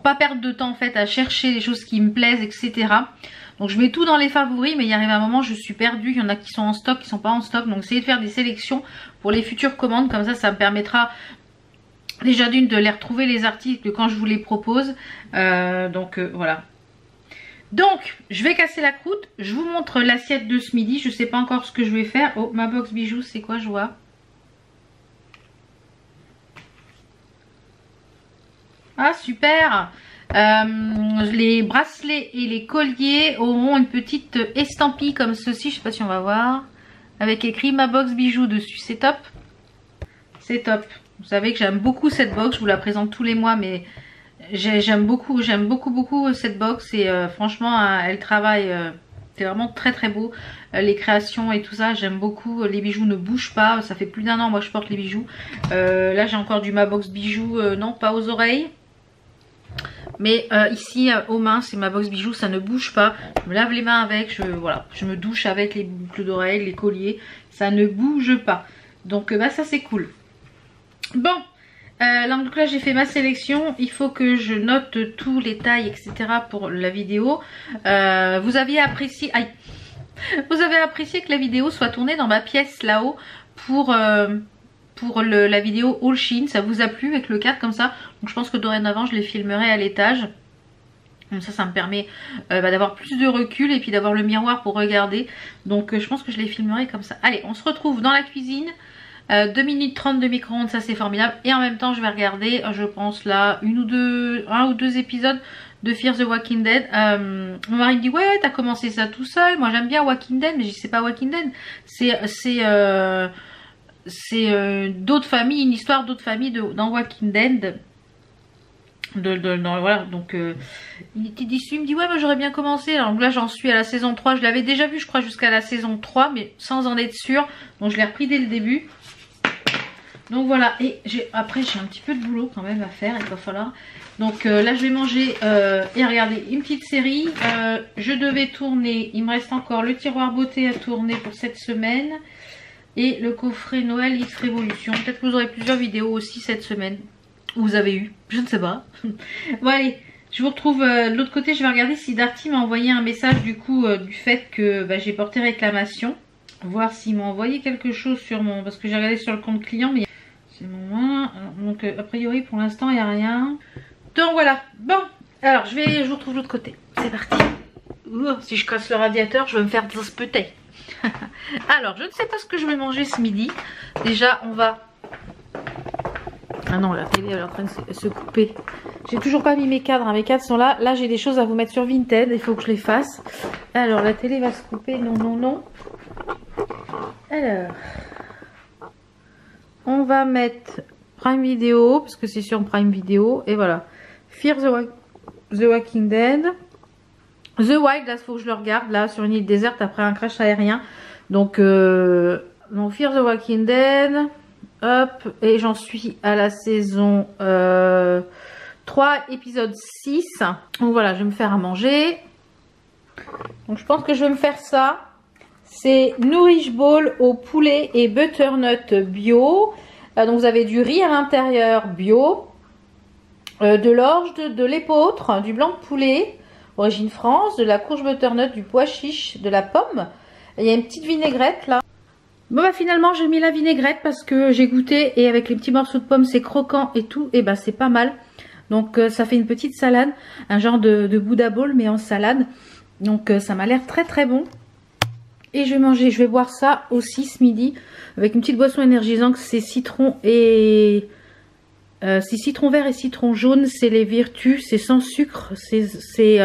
pas perdre de temps en fait à chercher les choses qui me plaisent, etc. Donc je mets tout dans les favoris, mais il arrive un moment je suis perdue. Il y en a qui sont en stock, qui sont pas en stock. Donc essayer de faire des sélections pour les futures commandes. Comme ça me permettra déjà d'une de les retrouver les articles quand je vous les propose. Voilà. Donc je vais casser la croûte. Je vous montre l'assiette de ce midi. Je sais pas encore ce que je vais faire. Oh ma box bijoux c'est quoi je vois? Ah super. Les bracelets et les colliers auront une petite estampille comme ceci. Je sais pas si on va voir. Avec écrit ma box bijoux dessus. C'est top. C'est top. Vous savez que j'aime beaucoup cette box. Je vous la présente tous les mois mais j'aime beaucoup cette box. Et franchement elle travaille. C'est vraiment très beau. Les créations et tout ça j'aime beaucoup. Les bijoux ne bougent pas. Ça fait plus d'1 an moi je porte les bijoux. Là j'ai encore du ma box bijoux. Non pas aux oreilles. Mais ici aux mains c'est ma box bijoux, ça ne bouge pas. Je me lave les mains avec, je me douche avec les boucles d'oreilles, les colliers, ça ne bouge pas. Donc ça c'est cool. Bon, donc là j'ai fait ma sélection, il faut que je note tous les tailles etc pour la vidéo. Vous aviez apprécié, vous avez apprécié que la vidéo soit tournée dans ma pièce là-haut pour la vidéo Haul Shein. Ça vous a plu avec le cadre comme ça? Donc je pense que dorénavant je les filmerai à l'étage. Comme ça me permet d'avoir plus de recul et puis d'avoir le miroir pour regarder. Donc je pense que je les filmerai comme ça. Allez on se retrouve dans la cuisine. 2 minutes 30 de micro-ondes, ça c'est formidable. Et en même temps je vais regarder je pense là un ou deux épisodes de Fear the Walking Dead. Mon mari me dit ouais, t'as commencé ça tout seul. Moi j'aime bien Walking Dead, mais je dis c'est pas Walking Dead, c'est d'autres familles, une histoire d'autres familles dans Walking Dead. Voilà, donc il était déçu, il me dit ouais, moi j'aurais bien commencé. Alors là j'en suis à la saison 3, je l'avais déjà vu je crois jusqu'à la saison 3, mais sans en être sûre, donc je l'ai repris dès le début. Donc voilà, et après j'ai un petit peu de boulot quand même à faire, il va falloir. Donc là je vais manger et regarder une petite série. Je devais tourner, il me reste encore le tiroir beauté à tourner pour cette semaine. Et le coffret Noël X Révolution. Peut-être que vous aurez plusieurs vidéos aussi cette semaine. Vous avez eu, je ne sais pas. Bon allez, je vous retrouve de l'autre côté. Je vais regarder si Darty m'a envoyé un message du coup du fait que j'ai porté réclamation. Voir s'il m'a envoyé quelque chose sur mon... Parce que j'ai regardé sur le compte client, mais... C'est mon... Donc a priori pour l'instant il n'y a rien. Donc voilà, bon. Alors je vous retrouve de l'autre côté. C'est parti. Si je casse le radiateur, je vais me faire disputer. Alors je ne sais pas ce que je vais manger ce midi. Déjà on va... Ah non, la télé elle est en train de se couper. J'ai toujours pas mis mes cadres, hein. Mes cadres sont là. Là j'ai des choses à vous mettre sur Vinted, il faut que je les fasse. Alors la télé va se couper, non, non, non. Alors, on va mettre Prime Video, parce que c'est sur Prime Video. Et voilà, Fear the Walking Dead. The Wild, là il faut que je le regarde, là sur une île déserte après un crash aérien. Donc Fear the Walking Dead. Hop, et j'en suis à la saison 3, épisode 6. Donc voilà, je vais me faire à manger. Donc je pense que je vais me faire ça. C'est Nourish Ball au poulet et butternut bio. Donc vous avez du riz à l'intérieur bio, de l'orge, de l'épeautre, du blanc de poulet, origine France, de la courge butternut, du pois chiche, de la pomme. Et il y a une petite vinaigrette là. Bon bah finalement j'ai mis la vinaigrette parce que j'ai goûté et avec les petits morceaux de pommes c'est croquant et tout, et bah c'est pas mal. Donc ça fait une petite salade, un genre de Buddha Bowl mais en salade. Donc ça m'a l'air très très bon. Et je vais boire ça aussi ce midi avec une petite boisson énergisante. C'est citron et... c'est citron vert et citron jaune, c'est les vertus, c'est sans sucre, c'est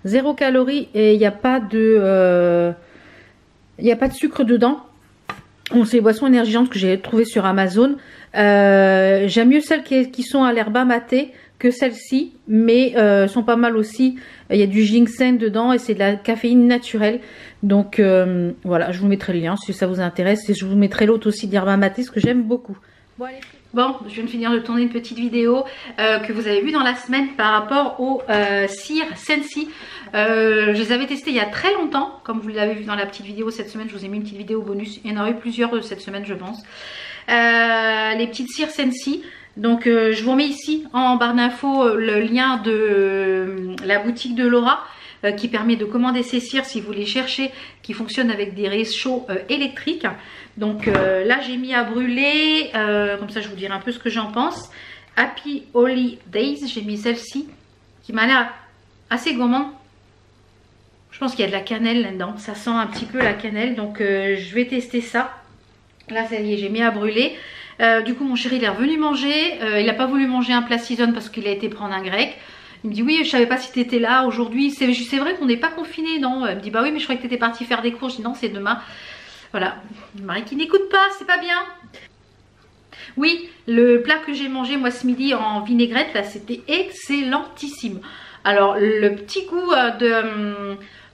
0 calories et il n'y a pas de sucre dedans. Bon, c'est les boissons énergisantes que j'ai trouvées sur Amazon. J'aime mieux celles qui sont à l'herbe matée que celles-ci, mais sont pas mal aussi. Il y a du ginseng dedans et c'est de la caféine naturelle. Donc voilà, je vous mettrai le lien si ça vous intéresse. Et je vous mettrai l'autre aussi d'herbe matée, ce que j'aime beaucoup. Bon, allez. Bon, je viens de finir de tourner une petite vidéo que vous avez vue dans la semaine par rapport aux cires Scentsy. Je les avais testés il y a très longtemps, comme vous l'avez vu dans la petite vidéo cette semaine. Je vous ai mis une petite vidéo bonus. Il y en aura eu plusieurs cette semaine, je pense. Les petites cires Scentsy. Donc je vous remets ici en barre d'infos le lien de la boutique de Laura qui permet de commander ces cires si vous les cherchez, qui fonctionnent avec des réchauds électriques. Donc là j'ai mis à brûler, comme ça je vous dirai un peu ce que j'en pense. Happy Holy Days, j'ai mis celle-ci qui m'a l'air assez gourmande. Je pense qu'il y a de la cannelle là-dedans, ça sent un petit peu la cannelle, donc je vais tester ça. Là ça y est, j'ai mis à brûler. Du coup mon chéri il est revenu manger, il n'a pas voulu manger un plat season parce qu'il a été prendre un grec. Il me dit oui je savais pas si tu étais là aujourd'hui, c'est vrai qu'on n'est pas confiné, non? Il me dit bah oui mais je croyais que tu étais parti faire des cours, je dis non c'est demain. Voilà, le mari qui n'écoute pas, c'est pas bien. Oui, le plat que j'ai mangé moi ce midi en vinaigrette là c'était excellentissime. Alors le petit goût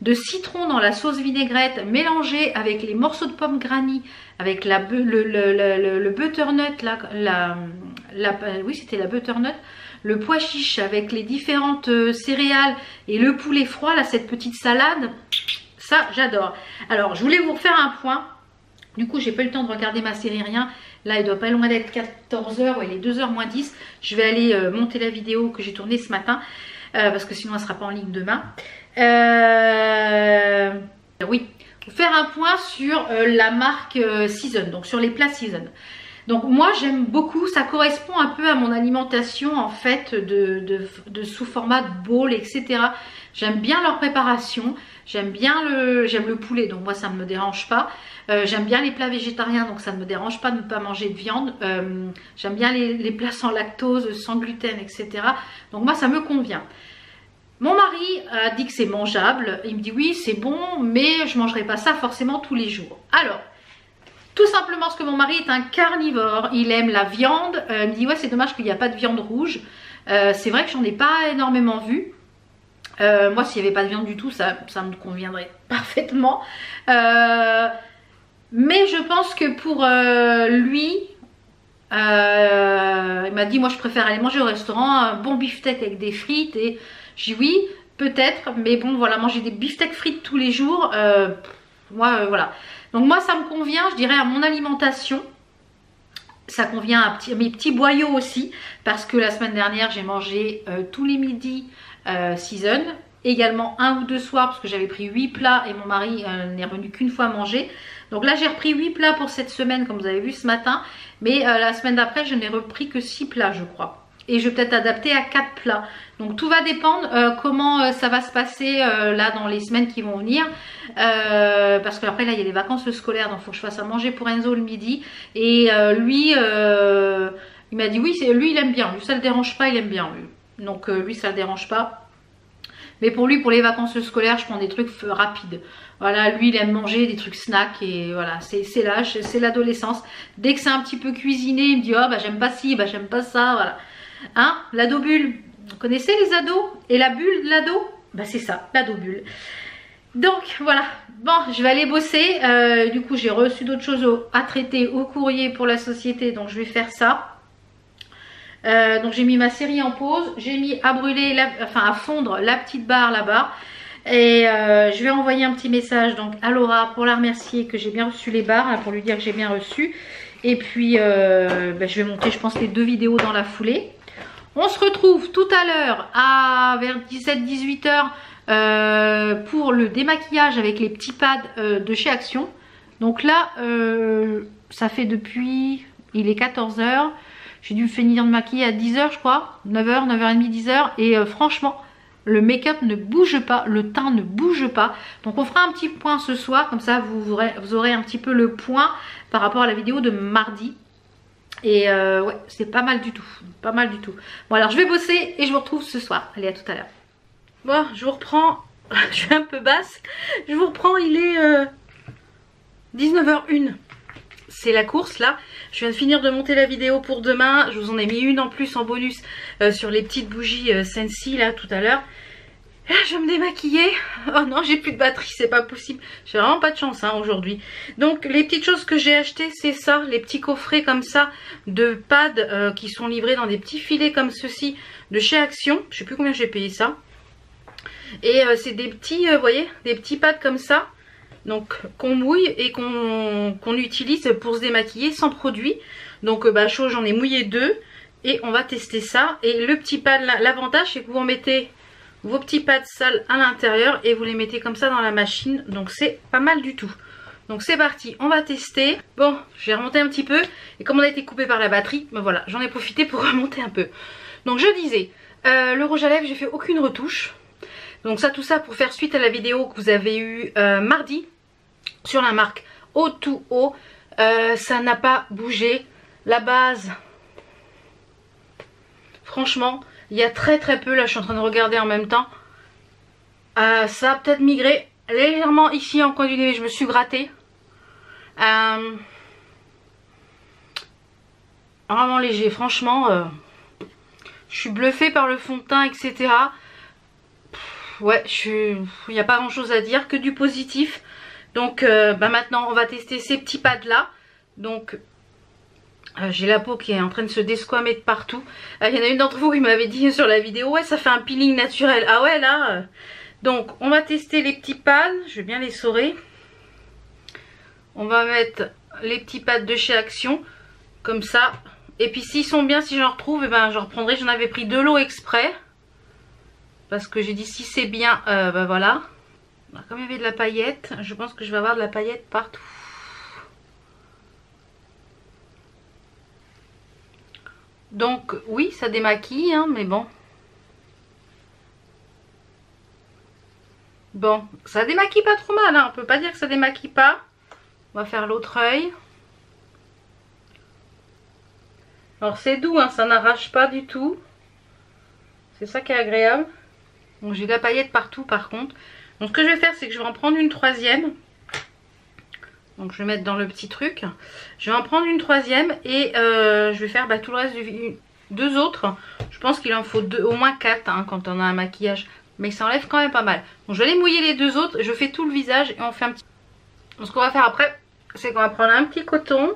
de citron dans la sauce vinaigrette mélangé avec les morceaux de pommes granny, avec le butternut, oui c'était la butternut, le pois chiche avec les différentes céréales et le poulet froid, là cette petite salade, ça j'adore. Alors je voulais vous refaire un point, du coup j'ai pas eu le temps de regarder ma série rien, là il doit pas loin d'être 14h, ouais, il est 2h moins 10, je vais aller monter la vidéo que j'ai tournée ce matin. Parce que sinon elle ne sera pas en ligne demain. Oui, faire un point sur la marque Season, donc sur les plats Season. Donc moi j'aime beaucoup, ça correspond un peu à mon alimentation en fait de sous format de bowl, etc. J'aime bien leur préparation, j'aime le poulet, donc moi ça ne me dérange pas. J'aime bien les plats végétariens, donc ça ne me dérange pas de ne pas manger de viande. J'aime bien les plats sans lactose, sans gluten, etc. Donc moi ça me convient. Mon mari a dit que c'est mangeable. Il me dit oui, c'est bon, mais je ne mangerai pas ça forcément tous les jours. Alors, tout simplement parce que mon mari est un carnivore. Il aime la viande. Il me dit ouais, c'est dommage qu'il n'y a pas de viande rouge. C'est vrai que j'en ai pas énormément vu. Moi, s'il n'y avait pas de viande du tout, ça me conviendrait parfaitement. Mais je pense que pour lui, il m'a dit moi je préfère aller manger au restaurant, un bon beefsteak avec des frites. Et j'ai dit oui, peut-être, mais bon voilà, manger des beefsteaks frites tous les jours, moi voilà. Donc moi ça me convient, je dirais, à mon alimentation. Ça convient à mes petits boyaux aussi, parce que la semaine dernière j'ai mangé tous les midis season, également un ou deux soirs parce que j'avais pris 8 plats et mon mari n'est revenu qu'une fois manger. Donc là j'ai repris 8 plats pour cette semaine comme vous avez vu ce matin, mais la semaine d'après je n'ai repris que 6 plats je crois. Et je vais peut-être adapter à 4 plats. Donc tout va dépendre comment ça va se passer là dans les semaines qui vont venir. Parce que après là il y a les vacances scolaires, donc il faut que je fasse à manger pour Enzo le midi. Et lui, il m'a dit oui, lui il aime bien, lui ça le dérange pas, il aime bien lui. Donc lui ça le dérange pas. Mais pour lui, pour les vacances scolaires, je prends des trucs rapides. Voilà, lui il aime manger des trucs snacks et voilà, c'est l'âge, c'est l'adolescence. Dès que c'est un petit peu cuisiné, il me dit oh bah j'aime pas ci, bah j'aime pas ça, voilà. Hein, l'ado bulle, vous connaissez les ados? Et la bulle de l'ado? Bah c'est ça, l'ado bulle. Donc voilà, bon je vais aller bosser, du coup j'ai reçu d'autres choses à traiter au courrier pour la société, donc je vais faire ça. Donc j'ai mis ma série en pause, j'ai mis à brûler, à fondre la petite barre là-bas. Et je vais envoyer un petit message donc à Laura pour la remercier que j'ai bien reçu les barres, là, pour lui dire que j'ai bien reçu. Et puis je vais monter je pense les 2 vidéos dans la foulée. On se retrouve tout à l'heure vers 17-18 h pour le démaquillage avec les petits pads de chez Action. Donc là ça fait depuis, il est 14 h. J'ai dû finir de maquiller à 10 h je crois, 9 h, 9h30, 10 h. Et franchement, le make-up ne bouge pas, le teint ne bouge pas. Donc on fera un petit point ce soir, comme ça vous aurez un petit peu le point par rapport à la vidéo de mardi. Et ouais, c'est pas mal du tout, pas mal du tout. Bon alors je vais bosser et je vous retrouve ce soir. Allez, à tout à l'heure. Bon, je vous reprends, je suis un peu basse. Je vous reprends, il est 19h01. C'est la course là. Je viens de finir de monter la vidéo pour demain. Je vous en ai mis une en plus en bonus sur les petites bougies Scentsy là tout à l'heure. Là je vais me démaquiller. Oh non, j'ai plus de batterie, c'est pas possible. J'ai vraiment pas de chance hein, aujourd'hui. Donc les petites choses que j'ai achetées, c'est ça, les petits coffrets comme ça de pads qui sont livrés dans des petits filets comme ceci de chez Action. Je sais plus combien j'ai payé ça. Et c'est des petits, vous voyez, des petits pads comme ça. Donc qu'on mouille et qu'on utilise pour se démaquiller sans produit. Donc chaud, j'en ai mouillé 2 et on va tester ça. Et le petit pad, l'avantage c'est que vous mettez vos petits pads sales à l'intérieur et vous les mettez comme ça dans la machine. Donc c'est pas mal du tout. Donc c'est parti, on va tester. Bon, je vais remonter un petit peu. Et comme on a été coupé par la batterie, ben voilà, j'en ai profité pour remonter un peu. Donc je disais, le rouge à lèvres, j'ai fait aucune retouche. Donc ça, tout ça pour faire suite à la vidéo que vous avez eue mardi sur la marque O2O. Ça n'a pas bougé. La base, franchement, il y a très peu. Là, je suis en train de regarder en même temps. Ça a peut-être migré légèrement ici en coin du nez. Je me suis grattée. Vraiment léger. Franchement, je suis bluffée par le fond de teint, etc. Ouais, il n'y a pas grand chose à dire, que du positif. Donc maintenant on va tester ces petits pads là. Donc j'ai la peau qui est en train de se desquamer de partout. Il y en a une d'entre vous qui m'avait dit sur la vidéo, ouais ça fait un peeling naturel. Ah ouais là donc on va tester les petits pads, je vais bien les saurer. On va mettre les petits pads de chez Action comme ça. Et puis s'ils sont bien, si j'en retrouve, et ben j'en reprendrai. J'en avais pris de l'eau exprès. Parce que j'ai dit si c'est bien, ben voilà. Comme il y avait de la paillette, je pense que je vais avoir de la paillette partout. Donc oui, ça démaquille, hein, mais bon. Bon, ça démaquille pas trop mal, hein. On peut pas dire que ça démaquille pas. On va faire l'autre œil. Alors c'est doux, hein, ça n'arrache pas du tout. C'est ça qui est agréable. Bon, j'ai de la paillette partout par contre. Donc ce que je vais faire, c'est que je vais en prendre une troisième. Donc je vais mettre dans le petit truc. Je vais en prendre une troisième et je vais faire tout le reste du... Deux autres. Je pense qu'il en faut au moins 4 hein, quand on a un maquillage. Mais ça enlève quand même pas mal. Donc je vais aller mouiller les deux autres. Je fais tout le visage et on fait un petit... Donc ce qu'on va faire après, c'est qu'on va prendre un petit coton.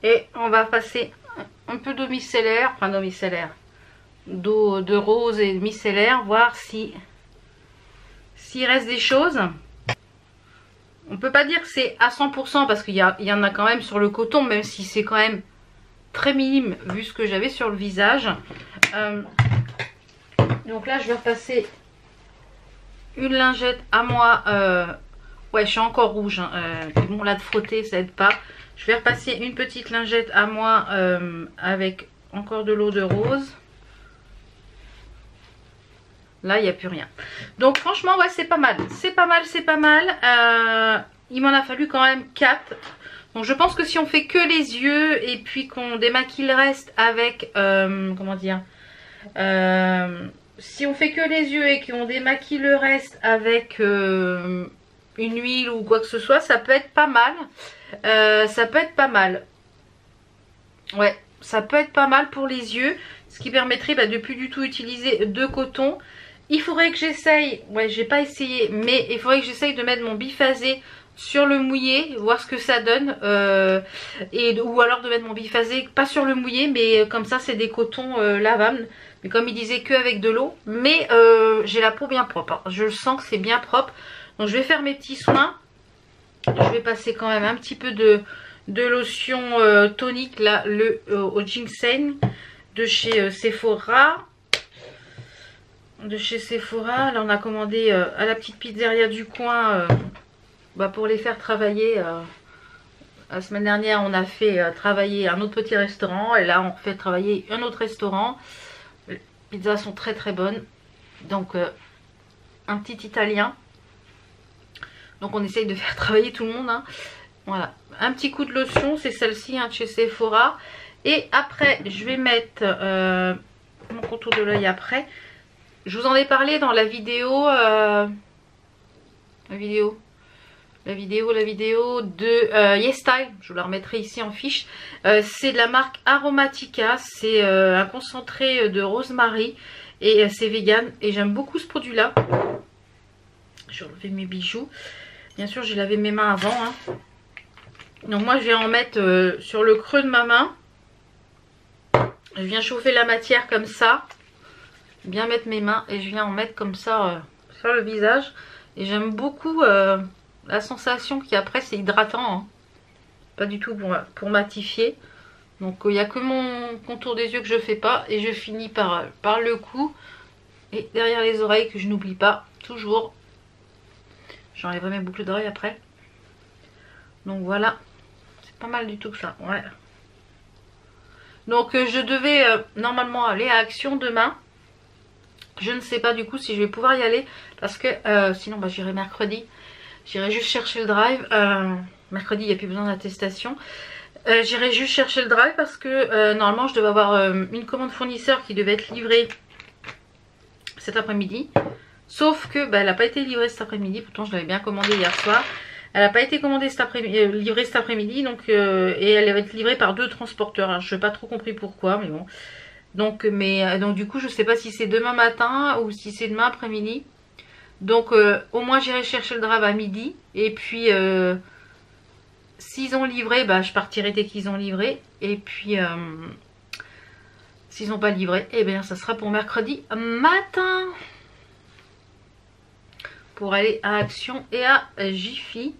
Et on va passer un peu d'eau micellaire. Enfin d'eau micellaire. D'eau de rose et micellaire. Voir si... s'il reste des choses. On peut pas dire que c'est à 100% parce qu'il y en a quand même sur le coton. Même si c'est quand même très minime vu ce que j'avais sur le visage. Donc là je vais repasser une lingette à moi. Ouais, je suis encore rouge hein. Bon là de frotter ça aide pas. Je vais repasser une petite lingette à moi avec encore de l'eau de rose. Là il n'y a plus rien. Donc franchement ouais c'est pas mal. C'est pas mal, c'est pas mal. Il m'en a fallu quand même 4. Donc je pense que si on fait que les yeux et puis qu'on démaquille le reste avec... comment dire si on fait que les yeux et qu'on démaquille le reste avec une huile ou quoi que ce soit, ça peut être pas mal. Ça peut être pas mal. Ouais, ça peut être pas mal pour les yeux. Ce qui permettrait de plus du tout utiliser de coton. Il faudrait que j'essaye, ouais j'ai pas essayé, mais il faudrait que j'essaye de mettre mon biphasé sur le mouillé, voir ce que ça donne. Ou alors de mettre mon biphasé, pas sur le mouillé, mais comme ça c'est des cotons lavables. Mais comme il disait que avec de l'eau. Mais j'ai la peau bien propre, hein. Je sens que c'est bien propre. Donc je vais faire mes petits soins. Je vais passer quand même un petit peu de lotion tonique là, au ginseng de chez Sephora. Là on a commandé à la petite pizzeria du coin pour les faire travailler. La semaine dernière on a fait travailler un autre petit restaurant et là on fait travailler un autre restaurant. Les pizzas sont très très bonnes. Donc un petit italien. Donc on essaye de faire travailler tout le monde hein. Voilà, un petit coup de lotion, c'est celle-ci hein, de chez Sephora. Et après je vais mettre mon contour de l'œil après. Je vous en ai parlé dans la vidéo la vidéo de YesStyle. Je vous la remettrai ici en fiche. C'est de la marque Aromatica. C'est un concentré de rosemary. Et c'est vegan. Et j'aime beaucoup ce produit là. Je vais enlever mes bijoux. Bien sûr j'ai lavé mes mains avant hein. Donc moi je vais en mettre sur le creux de ma main. Je viens chauffer la matière comme ça. Bien mettre mes mains et je viens en mettre comme ça sur le visage. Et j'aime beaucoup la sensation qui après c'est hydratant hein. Pas du tout pour matifier. Donc il n'y a que mon contour des yeux que je fais pas. Et je finis par le cou et derrière les oreilles que je n'oublie pas toujours. J'enlèverai mes boucles d'oreilles après. Donc voilà, c'est pas mal du tout que ça. Ouais. Donc je devais normalement aller à Action demain. Je ne sais pas du coup si je vais pouvoir y aller. Parce que sinon j'irai mercredi. J'irai juste chercher le drive. Mercredi il n'y a plus besoin d'attestation. J'irai juste chercher le drive parce que normalement je devais avoir une commande fournisseur qui devait être livrée cet après-midi. Sauf que elle n'a pas été livrée cet après-midi. Pourtant je l'avais bien commandée hier soir. Elle n'a pas été commandée livrée cet après-midi. Donc et elle va être livrée par 2 transporteurs. Alors, je n'ai pas trop compris pourquoi. Mais bon. Donc du coup je ne sais pas si c'est demain matin ou si c'est demain après-midi. Donc au moins j'irai chercher le drive à midi. Et puis s'ils ont livré, je partirai dès qu'ils ont livré. Et puis s'ils n'ont pas livré, eh bien ça sera pour mercredi matin. Pour aller à Action et à Jiffy.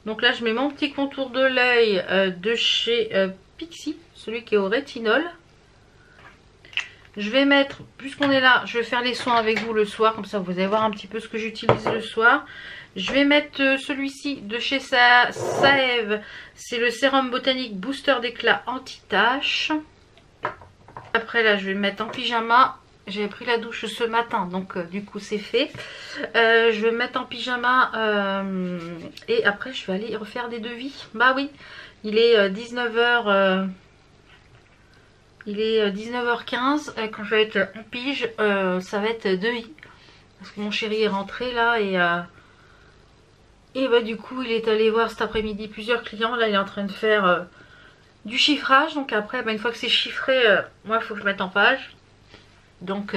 Donc là je mets mon petit contour de l'œil de chez Pixi, celui qui est au rétinol. Je vais mettre, puisqu'on est là, je vais faire les soins avec vous le soir, comme ça vous allez voir un petit peu ce que j'utilise le soir. Je vais mettre celui-ci de chez Saev, c'est le sérum botanique booster d'éclat anti-tache. Après là je vais me mettre en pyjama. J'ai pris la douche ce matin, donc du coup c'est fait. Je vais me mettre en pyjama et après je vais aller refaire des devis. Bah oui, il est 19h Il est 19h15. Quand je vais être en pige, ça va être devis. Parce que mon chéri est rentré là et bah du coup il est allé voir cet après-midi plusieurs clients. Là il est en train de faire du chiffrage. Donc après bah, une fois que c'est chiffré, moi il faut que je mette en page. Donc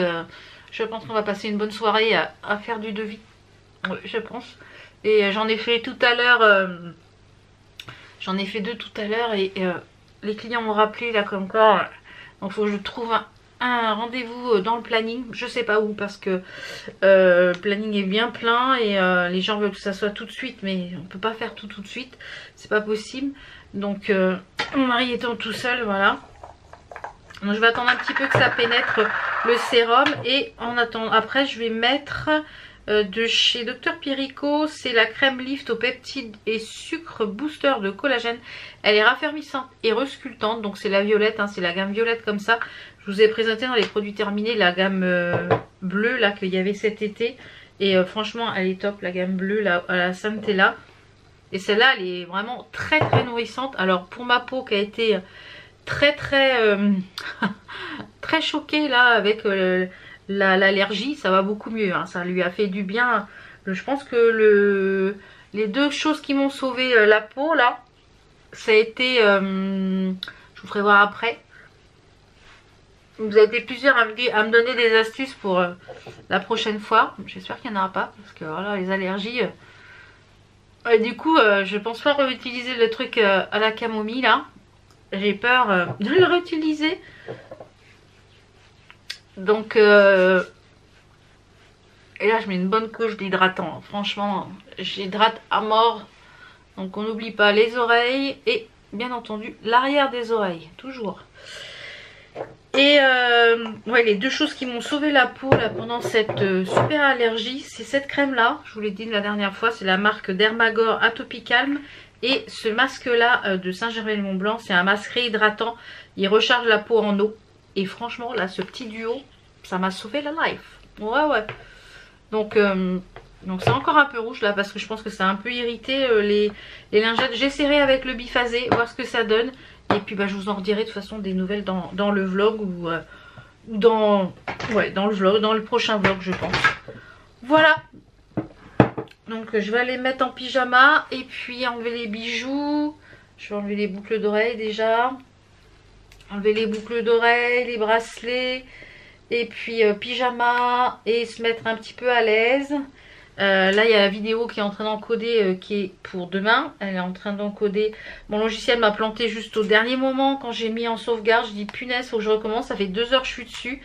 je pense qu'on va passer une bonne soirée à faire du devis. Oui, je pense. Et j'en ai fait tout à l'heure. J'en ai fait 2 tout à l'heure et les clients m'ont rappelé là comme quoi. Donc il faut que je trouve un rendez-vous dans le planning. Je sais pas où parce que le planning est bien plein et les gens veulent que ça soit tout de suite. Mais on peut pas faire tout de suite. C'est pas possible. Donc mon mari étant tout seul, voilà. Donc je vais attendre un petit peu que ça pénètre le sérum. Et en attendant, après je vais mettre... de chez Dr Pirico, c'est la crème lift aux peptides et sucre booster de collagène. Elle est raffermissante et resculptante, donc c'est la violette, hein, c'est la gamme violette comme ça. Je vous ai présenté dans les produits terminés la gamme bleue là qu'il y avait cet été et franchement elle est top, la gamme bleue là, à la Centella. Et celle-là elle est vraiment très très nourrissante. Alors pour ma peau qui a été très très choquée là avec l'allergie, ça va beaucoup mieux, hein. Ça lui a fait du bien. Je pense que les 2 choses qui m'ont sauvé la peau là, ça a été, je vous ferai voir après. Vous avez été plusieurs à me donner des astuces pour la prochaine fois. J'espère qu'il n'y en aura pas, parce que voilà, les allergies. Du coup, je pense pas réutiliser le truc à la camomille là. J'ai peur de le réutiliser. Donc, et là je mets une bonne couche d'hydratant. Franchement, j'hydrate à mort. Donc on n'oublie pas les oreilles et bien entendu l'arrière des oreilles, toujours. Et ouais, les 2 choses qui m'ont sauvé la peau là pendant cette super allergie, c'est cette crème là. Je vous l'ai dit la dernière fois, c'est la marque Dermagor Atopicalm. Et ce masque là de Saint-Gervais-le-Mont-Blanc, c'est un masque réhydratant. Il recharge la peau en eau. Et franchement, là, ce petit duo, ça m'a sauvé la life. Ouais. Donc c'est encore un peu rouge, là, parce que je pense que ça a un peu irrité les lingettes. J'essaierai avec le biphasé, voir ce que ça donne. Et puis, bah, je vous en redirai de toute façon des nouvelles dans le vlog ou dans le vlog, dans le prochain vlog, je pense. Voilà. Donc, je vais aller mettre en pyjama et puis enlever les bijoux. Je vais enlever les boucles d'oreilles déjà. Enlever les boucles d'oreilles, les bracelets, et puis pyjama, et se mettre un petit peu à l'aise. Là, il y a la vidéo qui est en train d'encoder, qui est pour demain. Elle est en train d'encoder. Mon logiciel m'a planté juste au dernier moment quand j'ai mis en sauvegarde. Je dis punaise, faut que je recommence. Ça fait 2 heures que je suis dessus.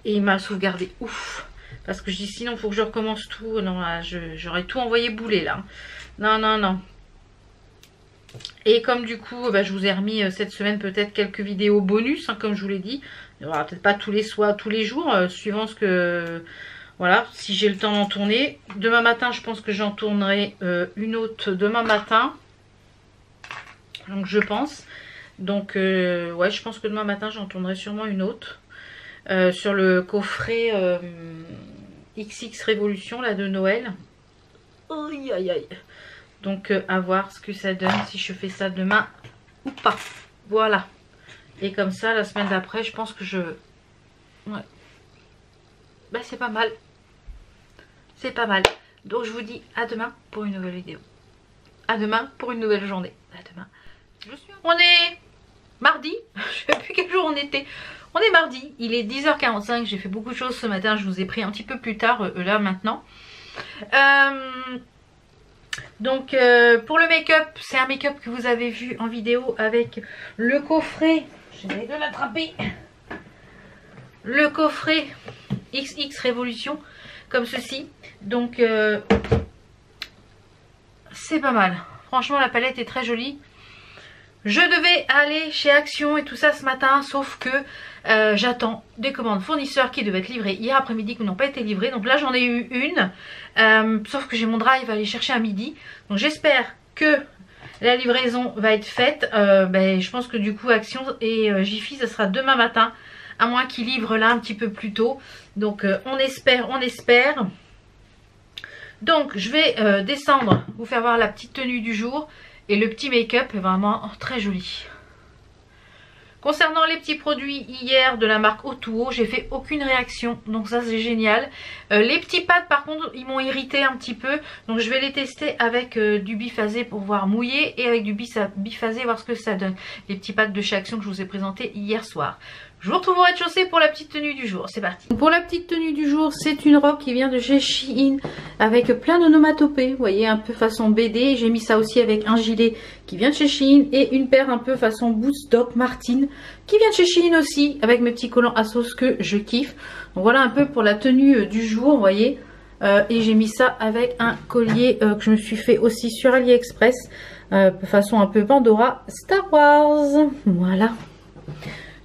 Et il m'a sauvegardé. Ouf. Parce que je dis sinon, faut que je recommence tout. Non, j'aurais tout envoyé bouler là. Non. Et comme du coup, bah, je vous ai remis cette semaine peut-être quelques vidéos bonus, hein, comme je vous l'ai dit. Il n'y aura peut-être pas tous les jours, suivant ce que... Voilà, si j'ai le temps d'en tourner. Demain matin, je pense que j'en tournerai une autre demain matin. Donc je pense. Donc ouais, je pense que demain matin, j'en tournerai sûrement une autre. Sur le coffret XX Révolution, là, de Noël. Aïe, aïe, aïe. Donc à voir ce que ça donne si je fais ça demain ou pas. Voilà. Et comme ça, la semaine d'après, je pense que je... Ouais. Bah c'est pas mal. C'est pas mal. Donc je vous dis à demain pour une nouvelle vidéo. À demain pour une nouvelle journée. À demain. On est mardi. Je sais plus quel jour on était. On est mardi. Il est 10h45. J'ai fait beaucoup de choses ce matin. Je vous ai pris un petit peu plus tard là maintenant. Donc pour le make-up, c'est un make-up que vous avez vu en vidéo avec le coffret. J'essaie de l'attraper. Le coffret XX Révolution comme ceci. Donc c'est pas mal. Franchement la palette est très jolie. Je devais aller chez Action et tout ça ce matin, sauf que j'attends des commandes fournisseurs qui devaient être livrées hier après-midi, qui n'ont pas été livrées. Donc là j'en ai eu une, sauf que j'ai mon drive à aller chercher à midi. Donc j'espère que la livraison va être faite. Je pense que du coup Action et Jiffy, ça sera demain matin, à moins qu'ils livrent là un petit peu plus tôt. Donc on espère, on espère. Donc je vais descendre, vous faire voir la petite tenue du jour. Et le petit make-up est vraiment très joli. Concernant les petits produits hier de la marque Otuo, j'ai fait aucune réaction, donc ça c'est génial. Les petits pads par contre ils m'ont irrité un petit peu, donc je vais les tester avec du biphasé pour voir mouiller et avec du biphasé voir ce que ça donne. Les petits pads de chez Action que je vous ai présenté hier soir. Je vous retrouve au rez-de-chaussée pour la petite tenue du jour, c'est parti. Pour la petite tenue du jour, c'est une robe qui vient de chez Shein avec plein d'onomatopées, vous voyez, un peu façon BD. J'ai mis ça aussi avec un gilet qui vient de chez Shein et une paire un peu façon Boots Doc Martin qui vient de chez Shein aussi avec mes petits collants à sauce que je kiffe. Donc voilà un peu pour la tenue du jour, vous voyez. Et j'ai mis ça avec un collier que je me suis fait aussi sur AliExpress, façon un peu Pandora Star Wars, voilà.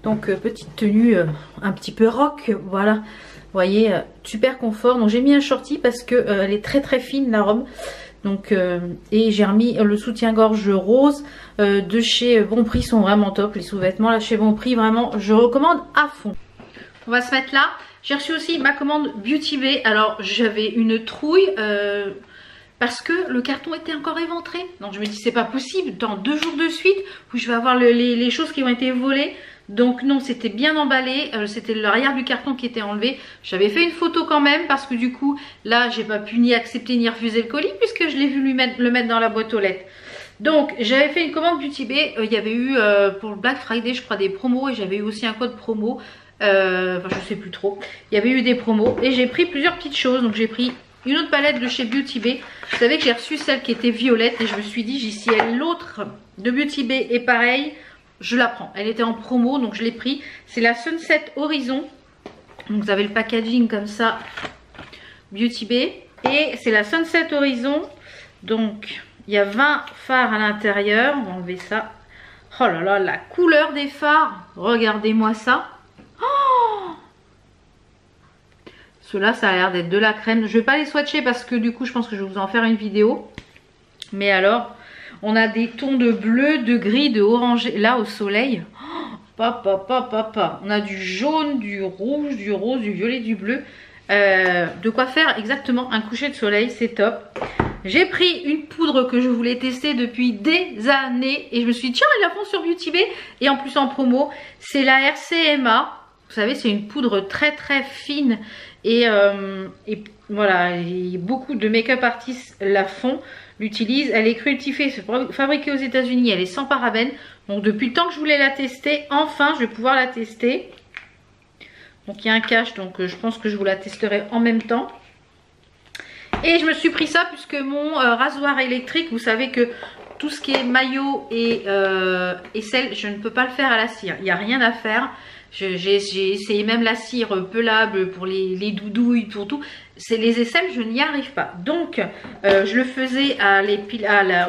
Donc petite tenue un petit peu rock, voilà. Vous voyez, super confort. Donc j'ai mis un shorty parce que elle est très très fine la robe. Donc et j'ai remis le soutien-gorge rose de chez Bonprix, sont vraiment top les sous-vêtements là chez Bonprix, vraiment je recommande à fond. On va se mettre là. J'ai reçu aussi ma commande Beauty Bay. Alors j'avais une trouille parce que le carton était encore éventré. Donc je me dis c'est pas possible dans 2 jours de suite où je vais avoir les choses qui ont été volées. Donc non, c'était bien emballé, c'était l'arrière du carton qui était enlevé. J'avais fait une photo quand même parce que du coup là j'ai pas pu ni accepter ni refuser le colis puisque je l'ai vu le mettre dans la boîte aux lettres. Donc j'avais fait une commande Beauty Bay, il y avait eu pour le Black Friday je crois des promos et j'avais eu aussi un code promo, enfin je sais plus trop. Il y avait eu des promos et j'ai pris plusieurs petites choses. Donc j'ai pris une autre palette de chez Beauty Bay. Vous savez que j'ai reçu celle qui était violette et je me suis dit si l'autre de Beauty Bay est pareil, je la prends. Elle était en promo donc je l'ai pris. C'est la Sunset Horizon. Donc vous avez le packaging comme ça, Beauty Bay. Et c'est la Sunset Horizon. Donc il y a 20 fards à l'intérieur. On va enlever ça. Oh là là, la couleur des fards. Regardez-moi ça. Oh, ceux-là, ça a l'air d'être de la crème. Je vais pas les swatcher parce que du coup, je pense que je vais vous en faire une vidéo. Mais alors, on a des tons de bleu, de gris, de orangé. Là, au soleil, oh, papa. On a du jaune, du rouge, du rose, du violet, du bleu. De quoi faire exactement un coucher de soleil, c'est top. J'ai pris une poudre que je voulais tester depuis des années. Et je me suis dit, tiens, ils la font sur Beauty Bay. Et en plus en promo, c'est la RCMA. Vous savez, c'est une poudre très très fine. Et voilà, beaucoup de make-up artistes la font, l'utilisent. Elle est crueltifiée, c'est fabriquée aux États-Unis, elle est sans parabènes. Donc depuis le temps que je voulais la tester, enfin je vais pouvoir la tester. Donc il y a un cache, donc je pense que je vous la testerai en même temps. Et je me suis pris ça puisque mon rasoir électrique, vous savez que tout ce qui est maillot et sel, je ne peux pas le faire à la cire. Il n'y a rien à faire. J'ai essayé même la cire pelable pour les doudouilles, pour tout. C'est les aisselles, je n'y arrive pas. Donc, je le faisais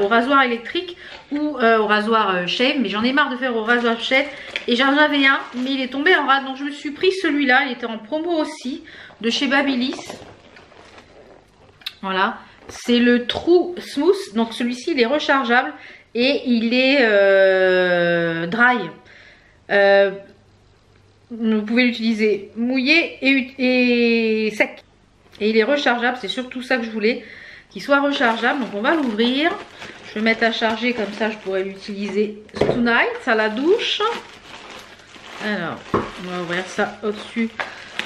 au rasoir électrique ou au rasoir shave. Mais j'en ai marre de faire au rasoir shave. Et j'en avais un, mais il est tombé en rade. Donc, je me suis pris celui-là. Il était en promo aussi, de chez Babyliss. Voilà. C'est le True Smooth. Donc, celui-ci, il est rechargeable. Et il est dry. Vous pouvez l'utiliser mouillé et sec. Et il est rechargeable, c'est surtout ça que je voulais, qu'il soit rechargeable. Donc on va l'ouvrir. Je vais mettre à charger, comme ça je pourrais l'utiliser tonight à la douche. Alors, on va ouvrir ça au-dessus.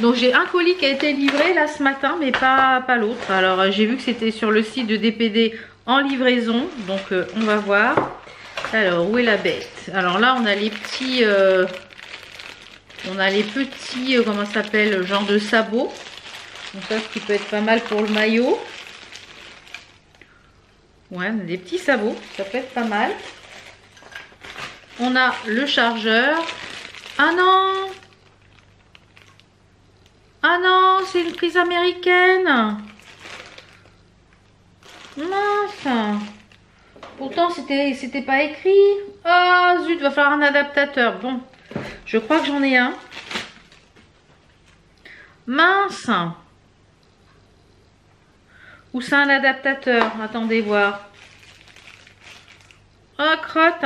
Donc j'ai un colis qui a été livré là ce matin, mais pas l'autre. Alors j'ai vu que c'était sur le site de DPD en livraison. Donc on va voir. Alors, où est la bête? Alors là, on a les petits... comment ça s'appelle, genre de sabots. Donc ça, ce qui peut être pas mal pour le maillot. Ouais, on a des petits sabots, ça peut être pas mal. On a le chargeur. Ah non! Ah non, c'est une prise américaine. Mince. Pourtant, c'était pas écrit. Ah zut, va falloir un adaptateur. Bon, je crois que j'en ai un. Mince. Ou c'est un adaptateur? Attendez voir. Oh, crotte.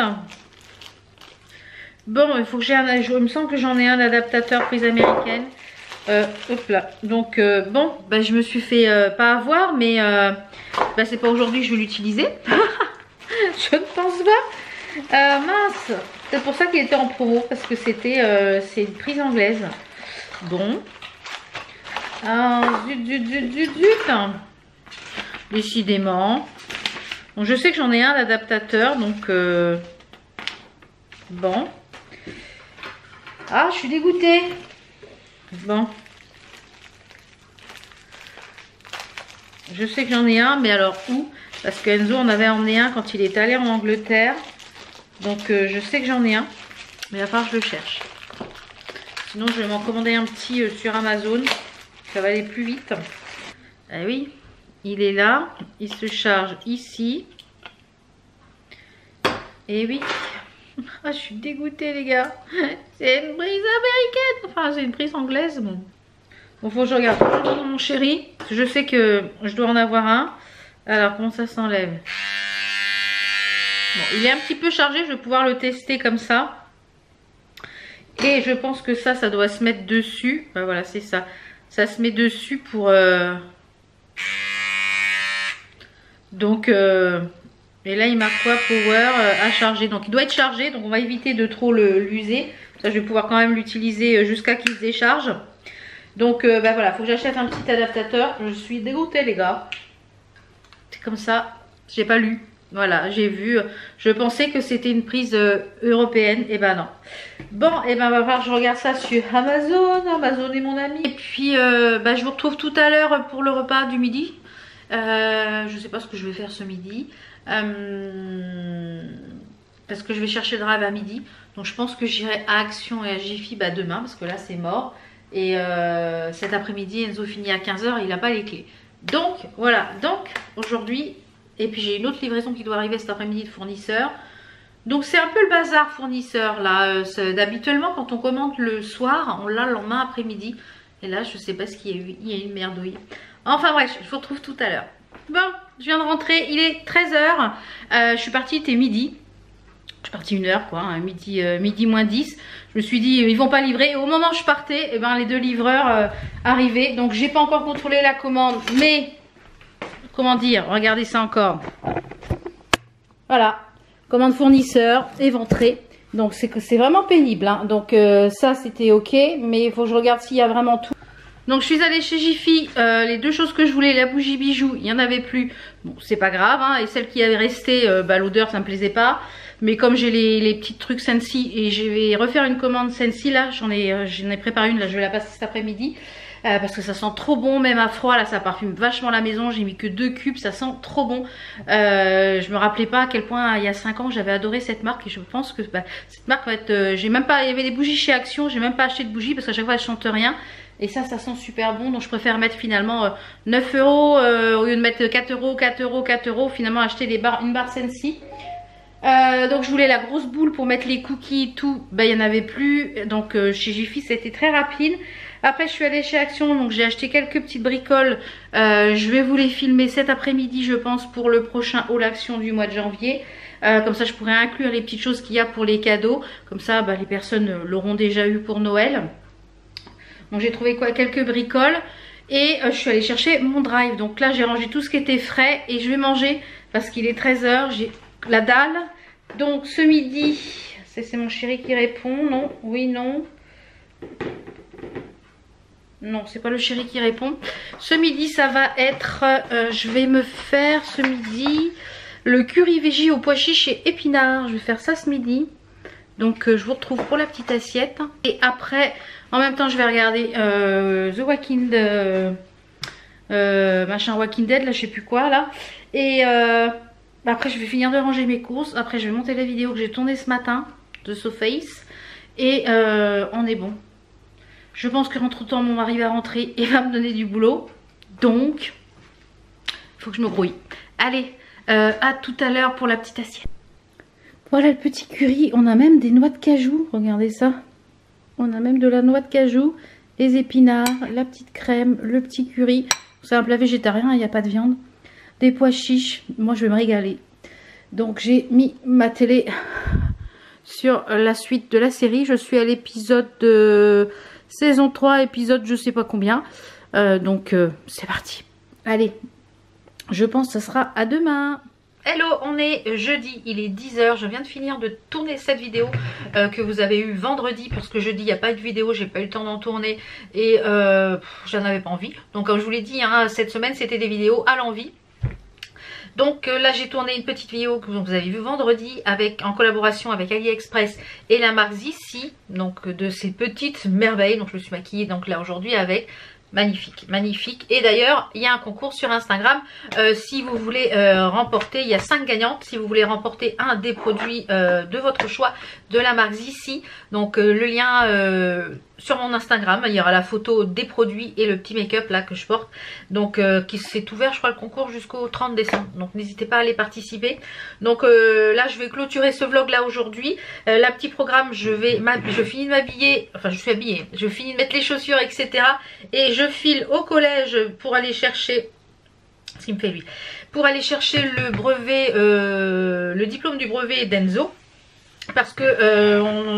Bon, il faut que j'ai un... Il me semble que j'en ai un adaptateur prise américaine. Hop là. Donc, bon, bah, je me suis fait pas avoir, mais bah, c'est pas aujourd'hui que je vais l'utiliser. Je ne pense pas. Mince. C'est pour ça qu'il était en promo, parce que c'était c'est une prise anglaise. Bon. Ah, zut. Décidément. Bon, je sais que j'en ai un d'adaptateur, donc bon. Ah, je suis dégoûtée. Bon. Je sais que j'en ai un, mais alors où? Parce que Enzo en avait emmené un quand il est allé en Angleterre. Donc je sais que j'en ai un. Mais il va falloir que je le cherche. Sinon je vais m'en commander un petit sur Amazon. Ça va aller plus vite. Ah oui, il est là. Il se charge ici. Et oui. Ah, je suis dégoûtée les gars. C'est une prise américaine. Enfin c'est une prise anglaise. Mais... Bon, faut que je regarde mon chéri. Je sais que je dois en avoir un. Alors comment ça s'enlève? Bon, il est un petit peu chargé. Je vais pouvoir le tester comme ça. Et je pense que ça doit se mettre dessus. Ben voilà, c'est ça. Ça se met dessus pour... Donc... Et là, il marque quoi? Power à charger. Donc, il doit être chargé. Donc, on va éviter de trop l'user. Ça, je vais pouvoir quand même l'utiliser jusqu'à qu'il se décharge. Donc, ben voilà, faut que j'achète un petit adaptateur. Je suis dégoûtée, les gars. C'est comme ça. J'ai pas lu. Voilà, j'ai vu. Je pensais que c'était une prise européenne. Et ben non. Bon, et ben va voir, je regarde ça sur Amazon. Amazon est mon ami. Et puis, ben, je vous retrouve tout à l'heure pour le repas du midi. Je sais pas ce que je vais faire ce midi. Parce que je vais chercher le drive à midi. Donc je pense que j'irai à Action et à Jiffy demain. Parce que là c'est mort. Et cet après-midi Enzo finit à 15 h. Il n'a pas les clés. Donc voilà. Donc aujourd'hui. Et puis j'ai une autre livraison qui doit arriver cet après-midi de fournisseur. Donc c'est un peu le bazar fournisseur là. D'habituellement quand on commande le soir, on l'a le lendemain après-midi. Et là je sais pas ce qu'il y a eu. Il y a une merdouille. Enfin bref, je vous retrouve tout à l'heure. Bon, je viens de rentrer, il est 13 h. Je suis partie, il était midi. Je suis partie 1 heure quoi, hein, midi moins 10. Je me suis dit, ils vont pas livrer. Et au moment où je partais, eh ben, les deux livreurs arrivaient. Donc j'ai pas encore contrôlé la commande. Mais, comment dire, regardez ça encore. Voilà, commande fournisseur, éventrée. Donc c'est vraiment pénible. Hein. Donc ça c'était ok. Mais il faut que je regarde s'il y a vraiment tout. Donc je suis allée chez Jiffy, les deux choses que je voulais, la bougie bijou, il n'y en avait plus. Bon, c'est pas grave, hein. Et celle qui avait resté, l'odeur ça me plaisait pas. Mais comme j'ai les petits trucs Scentsy et je vais refaire une commande Scentsy là, j'en ai préparé une, là je vais la passer cet après-midi. Parce que ça sent trop bon, même à froid, là ça parfume vachement la maison. J'ai mis que 2 cubes, ça sent trop bon. Je me rappelais pas à quel point il y a 5 ans j'avais adoré cette marque. Et je pense que cette marque va être... j'ai même pas, il y avait des bougies chez Action, j'ai même pas acheté de bougies parce qu'à chaque fois elle chante rien. Et ça sent super bon, donc je préfère mettre finalement 9 euros au lieu de mettre 4 euros, 4 euros, 4 euros. Finalement acheter une barre Scentsy. Donc je voulais la grosse boule pour mettre les cookies, tout. Ben il n'y en avait plus, donc chez Jiffy c'était très rapide. Après je suis allée chez Action, donc j'ai acheté quelques petites bricoles. Je vais vous les filmer cet après-midi je pense pour le prochain haul Action du mois de janvier. Comme ça je pourrais inclure les petites choses qu'il y a pour les cadeaux. Comme ça les personnes l'auront déjà eu pour Noël. Donc j'ai trouvé quelques bricoles. Et je suis allée chercher mon drive. Donc là j'ai rangé tout ce qui était frais. Et je vais manger parce qu'il est 13 h. J'ai la dalle. Donc ce midi, c'est mon chéri qui répond. Non, oui, non. Non, c'est pas le chéri qui répond. Ce midi ça va être, je vais me faire ce midi le curry veggie au pois chiches et épinards. Je vais faire ça ce midi. Donc je vous retrouve pour la petite assiette. Et après, en même temps je vais regarder The Walking machin Walking Dead, là je sais plus quoi là. Et après je vais finir de ranger mes courses. Après je vais monter la vidéo que j'ai tournée ce matin de So Face. Et on est bon. Je pense que entre temps mon mari va rentrer et va me donner du boulot. Donc il faut que je me brouille. Allez, à tout à l'heure pour la petite assiette. Voilà le petit curry. On a même des noix de cajou. Regardez ça. On a même de la noix de cajou, les épinards, la petite crème, le petit curry. C'est un plat végétarien, il n'y a pas de viande. Des pois chiches. Moi, je vais me régaler. Donc, j'ai mis ma télé sur la suite de la série. Je suis à l'épisode de saison 3, épisode je sais pas combien. Donc, c'est parti. Allez, je pense que ça sera à demain. Hello, on est jeudi, il est 10 h, je viens de finir de tourner cette vidéo que vous avez eu vendredi parce que jeudi il n'y a pas eu de vidéo, j'ai pas eu le temps d'en tourner et j'en avais pas envie. Donc comme je vous l'ai dit, hein, cette semaine c'était des vidéos à l'envie. Donc là j'ai tourné une petite vidéo que vous avez vu vendredi en collaboration avec AliExpress et la marque Zissi, donc de ces petites merveilles. Donc je me suis maquillée donc là aujourd'hui avec. Magnifique, magnifique. Et d'ailleurs, il y a un concours sur Instagram. Si vous voulez remporter, il y a 5 gagnantes. Si vous voulez remporter un des produits de votre choix de la marque Zissi. Donc le lien sur mon Instagram, il y aura la photo des produits et le petit make-up là que je porte. Donc qui s'est ouvert, je crois, le concours jusqu'au 30 décembre. Donc n'hésitez pas à aller participer. Donc là, je vais clôturer ce vlog là aujourd'hui. La petit programme, je finis de m'habiller. Enfin, je suis habillée. Je finis de mettre les chaussures, etc. Et je file au collège pour aller chercher ce qu'il me fait lui, pour aller chercher le brevet, le diplôme du brevet d'Enzo, parce que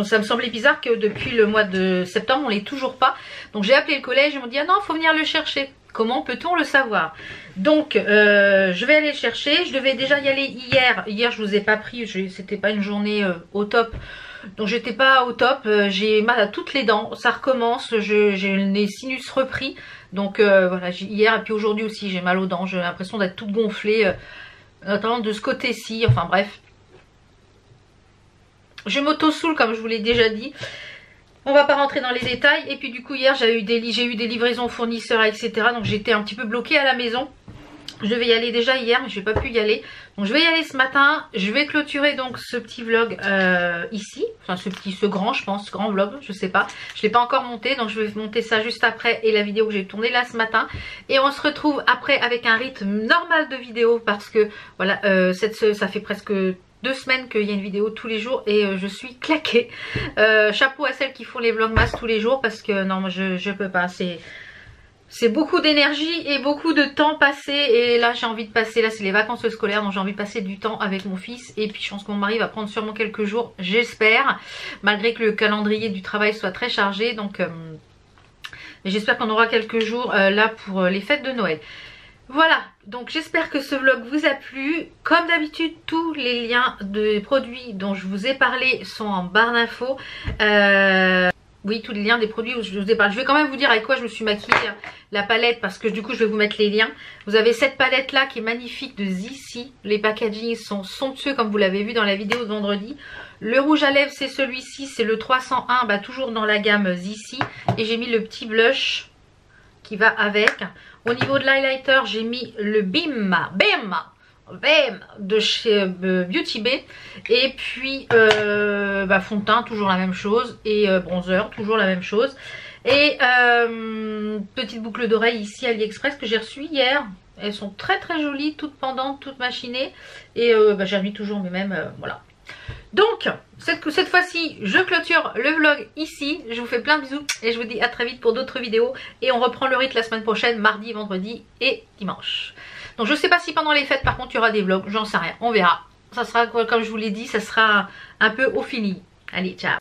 ça me semblait bizarre que depuis le mois de septembre on l'ait toujours pas. Donc j'ai appelé le collège, ils m'ont dit ah non, faut venir le chercher. Comment peut-on le savoir? Donc je vais aller le chercher. Je devais déjà y aller hier. Hier je vous ai pas pris, c'était pas une journée au top. Donc j'étais pas au top, j'ai mal à toutes les dents, ça recommence, j'ai le nez sinus repris. Donc voilà, hier et puis aujourd'hui aussi j'ai mal aux dents, j'ai l'impression d'être toute gonflée, notamment de ce côté-ci, enfin bref. Je m'auto-soule comme je vous l'ai déjà dit. On va pas rentrer dans les détails. Et puis du coup hier j'ai eu des livraisons fournisseurs, etc. Donc j'étais un petit peu bloquée à la maison. Je devais y aller déjà hier mais je n'ai pas pu y aller. Donc je vais y aller ce matin. Je vais clôturer donc ce petit vlog ici. Enfin ce grand je pense, ce grand vlog, je sais pas. Je l'ai pas encore monté donc je vais monter ça juste après et la vidéo que j'ai tournée là ce matin. Et on se retrouve après avec un rythme normal de vidéo parce que voilà, ça fait presque 2 semaines qu'il y a une vidéo tous les jours et je suis claquée. Chapeau à celles qui font les vlogmas tous les jours parce que non moi je peux pas, c'est beaucoup d'énergie et beaucoup de temps passé et là j'ai envie de passer, là c'est les vacances scolaires donc j'ai envie de passer du temps avec mon fils et puis je pense que mon mari va prendre sûrement quelques jours, j'espère, malgré que le calendrier du travail soit très chargé. Donc mais j'espère qu'on aura quelques jours là pour les fêtes de Noël. Voilà, donc j'espère que ce vlog vous a plu. Comme d'habitude, tous les liens de produits dont je vous ai parlé sont en barre d'infos. Oui, tous les liens des produits où je vous ai parlé. Je vais quand même vous dire avec quoi je me suis maquillée, hein, la palette, parce que du coup je vais vous mettre les liens. Vous avez cette palette là qui est magnifique de Zissi. Les packagings sont somptueux comme vous l'avez vu dans la vidéo de vendredi. Le rouge à lèvres c'est celui-ci, c'est le 301, bah, toujours dans la gamme Zissi. Et j'ai mis le petit blush qui va avec. Au niveau de l'highlighter, j'ai mis le Bim de chez Beauty Bay. Et puis fond de teint, toujours la même chose. Et bronzer, toujours la même chose. Et petite boucle d'oreille ici AliExpress que j'ai reçue hier. Elles sont très très jolies, toutes pendantes, toutes machinées. Et j'ai remis toujours mes mêmes, voilà. Donc cette fois-ci je clôture le vlog ici. Je vous fais plein de bisous et je vous dis à très vite pour d'autres vidéos. Et on reprend le rythme la semaine prochaine, mardi, vendredi et dimanche. Donc je sais pas si pendant les fêtes par contre il y aura des vlogs, j'en sais rien, on verra. Ça sera comme je vous l'ai dit, ça sera un peu au fini. Allez, ciao.